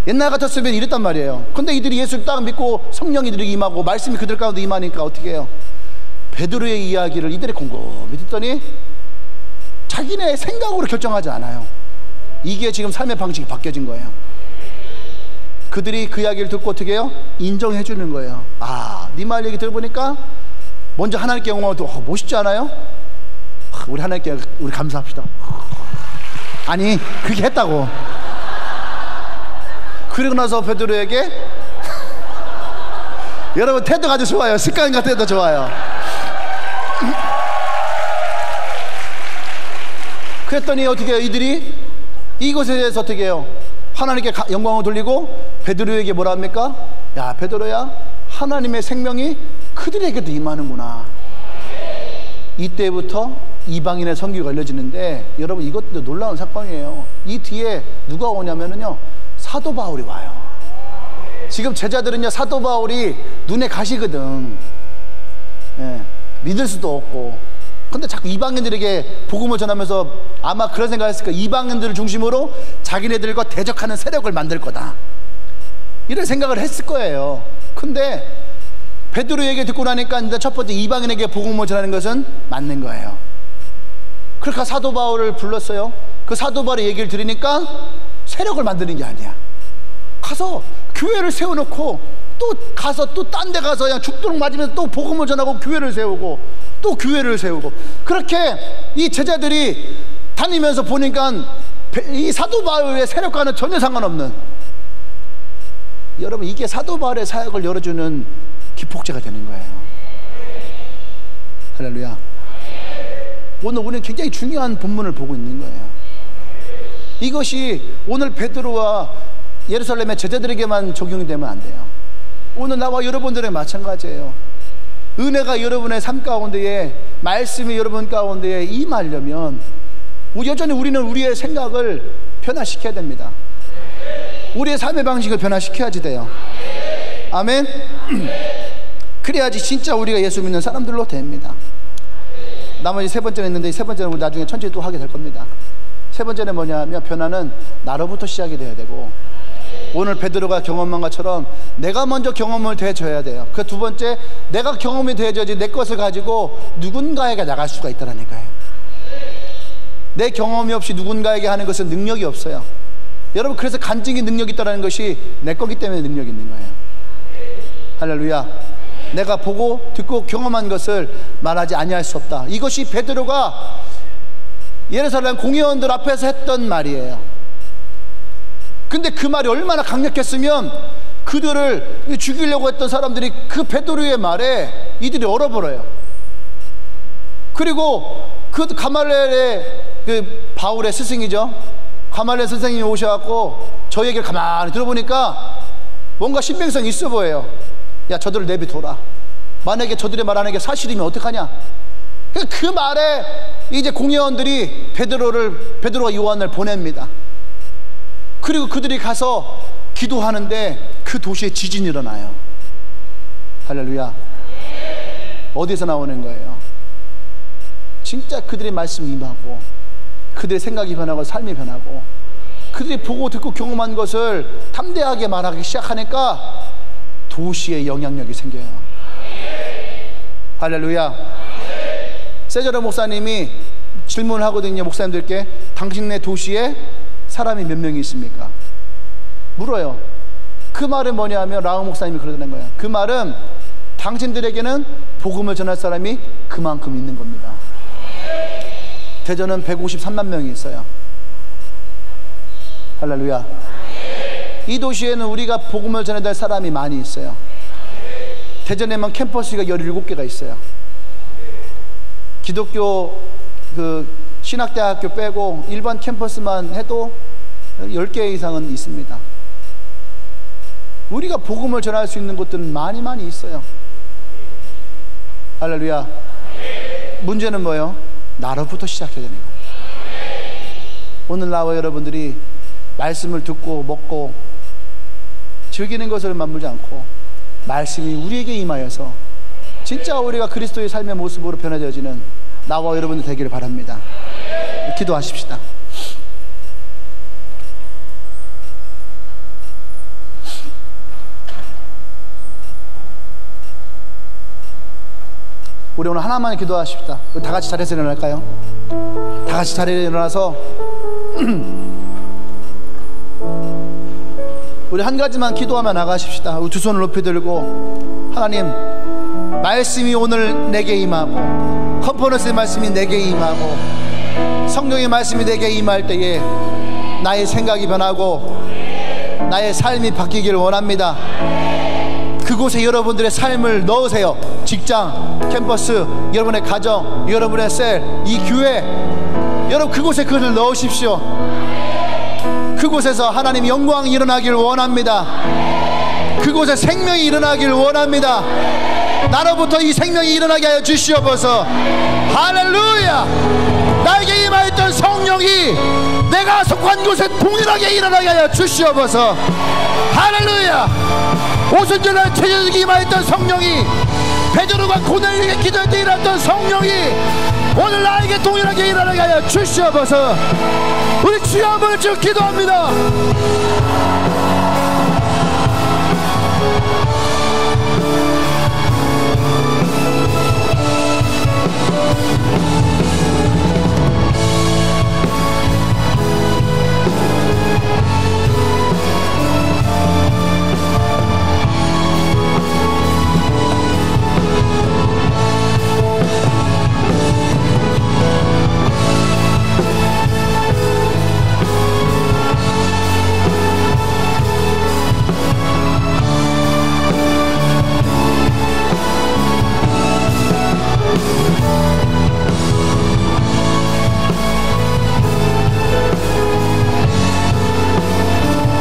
옛날 같았으면 이랬단 말이에요. 근데 이들이 예수를 딱 믿고 성령이 이들에게 임하고 말씀이 그들 가운데 임하니까 어떻게 해요? 베드로의 이야기를 이들이 곰곰이 듣더니 자기네 생각으로 결정하지 않아요. 이게 지금 삶의 방식이 바뀌어진 거예요. 그들이 그 이야기를 듣고 어떻게 해요? 인정해 주는 거예요. 아, 네 말 얘기 들어보니까 먼저 하나님께 영광을 멋있지 않아요? 우리 하나님께 우리 감사합시다. 아니, 그게 했다고. 그리고 나서 베드로에게 여러분 태도가 아주 좋아요. 습관 같은 태도 좋아요. 그랬더니 어떻게 해요? 이들이 이것에 대해서 어떻게 해요? 하나님께 영광을 돌리고 베드로에게 뭐라 합니까? 야, 베드로야, 하나님의 생명이 그들에게도 임하는구나. 이때부터 이방인의 선교가 알려지는데, 여러분 이것도 놀라운 사건이에요. 이 뒤에 누가 오냐면은요, 사도 바울이 와요. 지금 제자들은요, 사도 바울이 눈에 가시거든. 예, 믿을 수도 없고. 근데 자꾸 이방인들에게 복음을 전하면서 아마 그런 생각을 했을 거야. 이방인들을 중심으로 자기네들과 대적하는 세력을 만들 거다, 이런 생각을 했을 거예요. 근데 베드로 얘기 듣고 나니까 이제 첫 번째 이방인에게 복음을 전하는 것은 맞는 거예요. 그러니까 사도 바울을 불렀어요. 그 사도 바울의 얘기를 들으니까 세력을 만드는 게 아니야. 가서 교회를 세워놓고 또 가서 또 딴 데 가서 그냥 죽도록 맞으면서 또 복음을 전하고 교회를 세우고 또 교회를 세우고, 그렇게 이 제자들이 다니면서 보니까 이 사도 바울의 세력과는 전혀 상관없는, 여러분 이게 사도 바울의 사역을 열어주는 기폭제가 되는 거예요. 할렐루야. 오늘 우리는 굉장히 중요한 본문을 보고 있는 거예요. 이것이 오늘 베드로와 예루살렘의 제자들에게만 적용이 되면 안 돼요. 오늘 나와 여러분들의 마찬가지예요. 은혜가 여러분의 삶 가운데에, 말씀이 여러분 가운데에 임하려면 여전히 우리는 우리의 생각을 변화시켜야 됩니다. 우리의 삶의 방식을 변화시켜야지 돼요. 아멘. 그래야지 진짜 우리가 예수 믿는 사람들로 됩니다. 나머지 세 번째는 있는데, 세 번째는 우리 나중에 천천히 또 하게 될 겁니다. 세 번째는 뭐냐면, 변화는 나로부터 시작이 돼야 되고, 오늘 베드로가 경험한 것처럼 내가 먼저 경험을 대줘야 돼요. 그 두 번째, 내가 경험이 되어야지 내 것을 가지고 누군가에게 나갈 수가 있다는 거예요. 내 경험이 없이 누군가에게 하는 것은 능력이 없어요. 여러분, 그래서 간증이 능력이 있다는 것이 내 거기 때문에 능력이 있는 거예요. 할렐루야. 내가 보고 듣고 경험한 것을 말하지 아니할 수 없다. 이것이 베드로가 예루살렘 공회원들 앞에서 했던 말이에요. 근데 그 말이 얼마나 강력했으면 그들을 죽이려고 했던 사람들이 그 베드로의 말에 이들이 얼어버려요. 그리고 그 가말리엘의 그 바울의 스승이죠, 가말리엘 선생님이 오셔갖고 저 얘기를 가만히 들어보니까 뭔가 신빙성이 있어 보여요. 야, 저들을 내비둬라. 만약에 저들의 말하는 게 사실이면 어떡하냐. 그 말에 이제 공회원들이 베드로와 요한을 보냅니다. 그리고 그들이 가서 기도하는데 그 도시에 지진이 일어나요. 할렐루야. 어디서 나오는 거예요? 진짜 그들의 말씀이 임하고, 그들의 생각이 변하고 삶이 변하고, 그들이 보고 듣고 경험한 것을 담대하게 말하기 시작하니까 도시에 영향력이 생겨요. 할렐루야. 세저러 목사님이 질문을 하거든요, 목사님들께. 당신네 도시에 사람이 몇 명이 있습니까? 물어요. 그 말은 뭐냐면, 라우 목사님이 그러는 거예요. 그 말은 당신들에게는 복음을 전할 사람이 그만큼 있는 겁니다. 대전은 153만 명이 있어요. 할렐루야. 이 도시에는 우리가 복음을 전해야 될 사람이 많이 있어요. 대전에만 캠퍼스가 17개가 있어요. 기독교 그 신학대학교 빼고 일반 캠퍼스만 해도 10개 이상은 있습니다. 우리가 복음을 전할 수 있는 곳들은 많이 있어요. 할렐루야. 문제는 뭐예요? 나로부터 시작해야 되는 거예요. 오늘 나와 여러분들이 말씀을 듣고 먹고 즐기는 것을 만물지 않고 말씀이 우리에게 임하여서 진짜 우리가 그리스도의 삶의 모습으로 변화되어지는 나와 여러분들 되기를 바랍니다. 기도하십시다. 우리 오늘 하나만 기도하십시다. 다 같이 자리에서 일어날까요? 다 같이 자리에 일어나서 우리 한 가지만 기도하며 나가십시다. 우리 두 손을 높이 들고, 하나님, 말씀이 오늘 내게 임하고, 컨퍼런스의 말씀이 내게 임하고, 성령의 말씀이 내게 임할 때에 나의 생각이 변하고 나의 삶이 바뀌기를 원합니다. 그곳에 여러분들의 삶을 넣으세요. 직장, 캠퍼스, 여러분의 가정, 여러분의 셀, 이 교회, 여러분 그곳에 그것을 넣으십시오. 그곳에서 하나님 영광이 일어나길 원합니다. 그곳에 생명이 일어나길 원합니다. 나로부터 이 생명이 일어나게 하여 주시옵소서. 할렐루야. 나에게 임하였던 성령이 내가 속한 곳에 동일하게 일어나게 하여 주시옵소서. 할렐루야. 오순절날 체제적이 임하였던 성령이 베드로가 고넬에게 기도할 때 일어났던 성령이 오늘 나에게 동일하게 일어나게 하여 주시옵소서. 우리 주여 한번 쭉 기도합니다.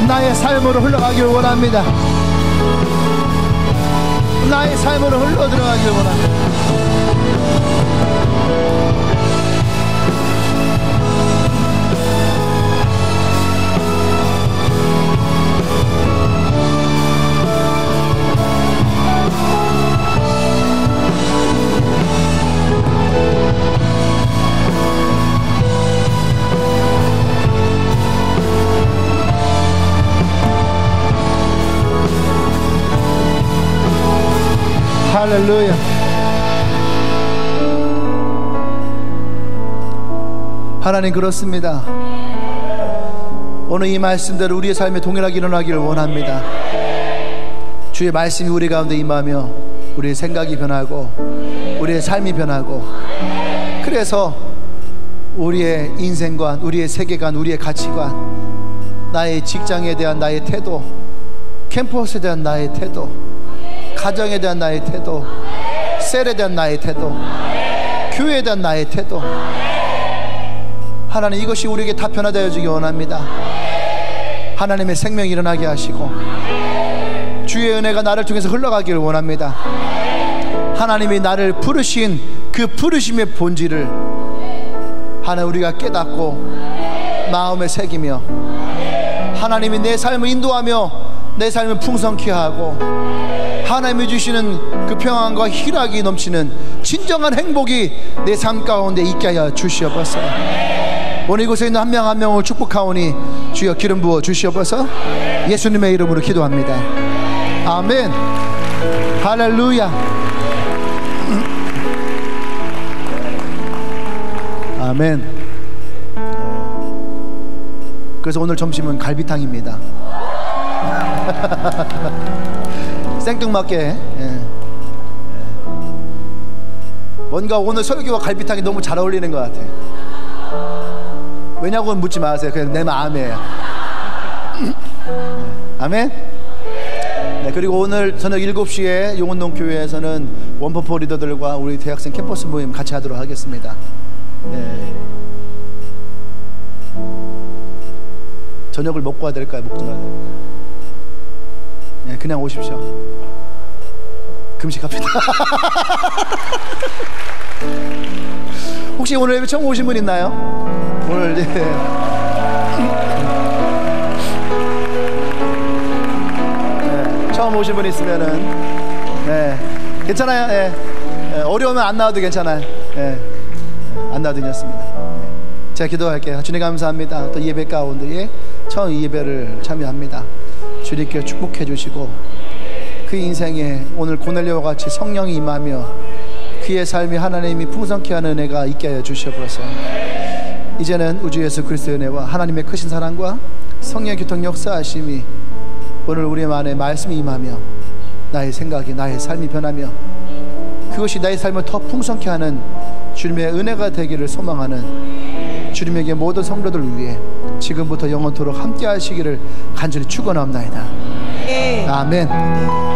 나의 삶으로 흘러가길 원합니다. 나의 삶으로 흘러들어가길 원합니다. 할렐루야. 하나님, 그렇습니다. 오늘 이 말씀대로 우리의 삶에 동일하게 일어나기를 원합니다. 주의 말씀이 우리 가운데 임하며 우리의 생각이 변하고 우리의 삶이 변하고, 그래서 우리의 인생관, 우리의 세계관, 우리의 가치관, 나의 직장에 대한 나의 태도, 캠퍼스에 대한 나의 태도, 가정에 대한 나의 태도, 셀에 대한 나의 태도, 교회에 대한 나의 태도, 하나님, 이것이 우리에게 다 변화되어 주기 원합니다. 하나님의 생명이 일어나게 하시고 주의 은혜가 나를 통해서 흘러가기를 원합니다. 하나님이 나를 부르신 그 부르심의 본질을 하나님 우리가 깨닫고 마음에 새기며, 하나님이 내 삶을 인도하며 내 삶을 풍성케 하고 하나님이 주시는 그 평안과 희락이 넘치는 진정한 행복이 내 삶 가운데 있게 하여 주시옵소서. 오늘 이곳에 있는 한 명 한 명을 축복하오니 주여 기름 부어 주시옵소서. 예수님의 이름으로 기도합니다. 아멘. 할렐루야. 아멘. 그래서 오늘 점심은 갈비탕입니다. 생뚱맞게. 뭔가 오늘 설교와 갈비탕이 너무 잘 어울리는 것 같아. 왜냐고 묻지 마세요. 그냥 내 마음이에요. 아멘. 네, 그리고 오늘 저녁 7시에 용원동 교회에서는 원포포 리더들과 우리 대학생 캠퍼스 모임 같이 하도록 하겠습니다. 네. 저녁을 먹고 와야 될까요? 먹지 말아요. 네, 그냥 오십시오. 금식합시다. 혹시 오늘 예배 처음 오신 분 있나요? 오늘 네. 네, 처음 오신 분 있으면은 네, 괜찮아요. 네. 네, 어려우면 안 나와도 괜찮아요. 네, 안 나와도 괜찮습니다. 네. 제가 기도할게요. 주님 감사합니다. 또 예배 가운데에 처음 이 예배를 참여합니다. 주님께 축복해 주시고 그 인생에 오늘 고넬료와 같이 성령이 임하며 그 그의 삶이 하나님이 풍성케 하는 은혜가 있게 하여 주시옵소서. 이제는 우주 예수 그리스도의 은혜와 하나님의 크신 사랑과 성령의 교통 역사하심이 오늘 우리 안에 말씀이 임하며 나의 생각이, 나의 삶이 변하며 그것이 나의 삶을 더 풍성케 하는 주님의 은혜가 되기를 소망하는 주님에게 모든 성도들을 위해 지금부터 영원토록 함께 하시기를 간절히 축원합니다. 아멘.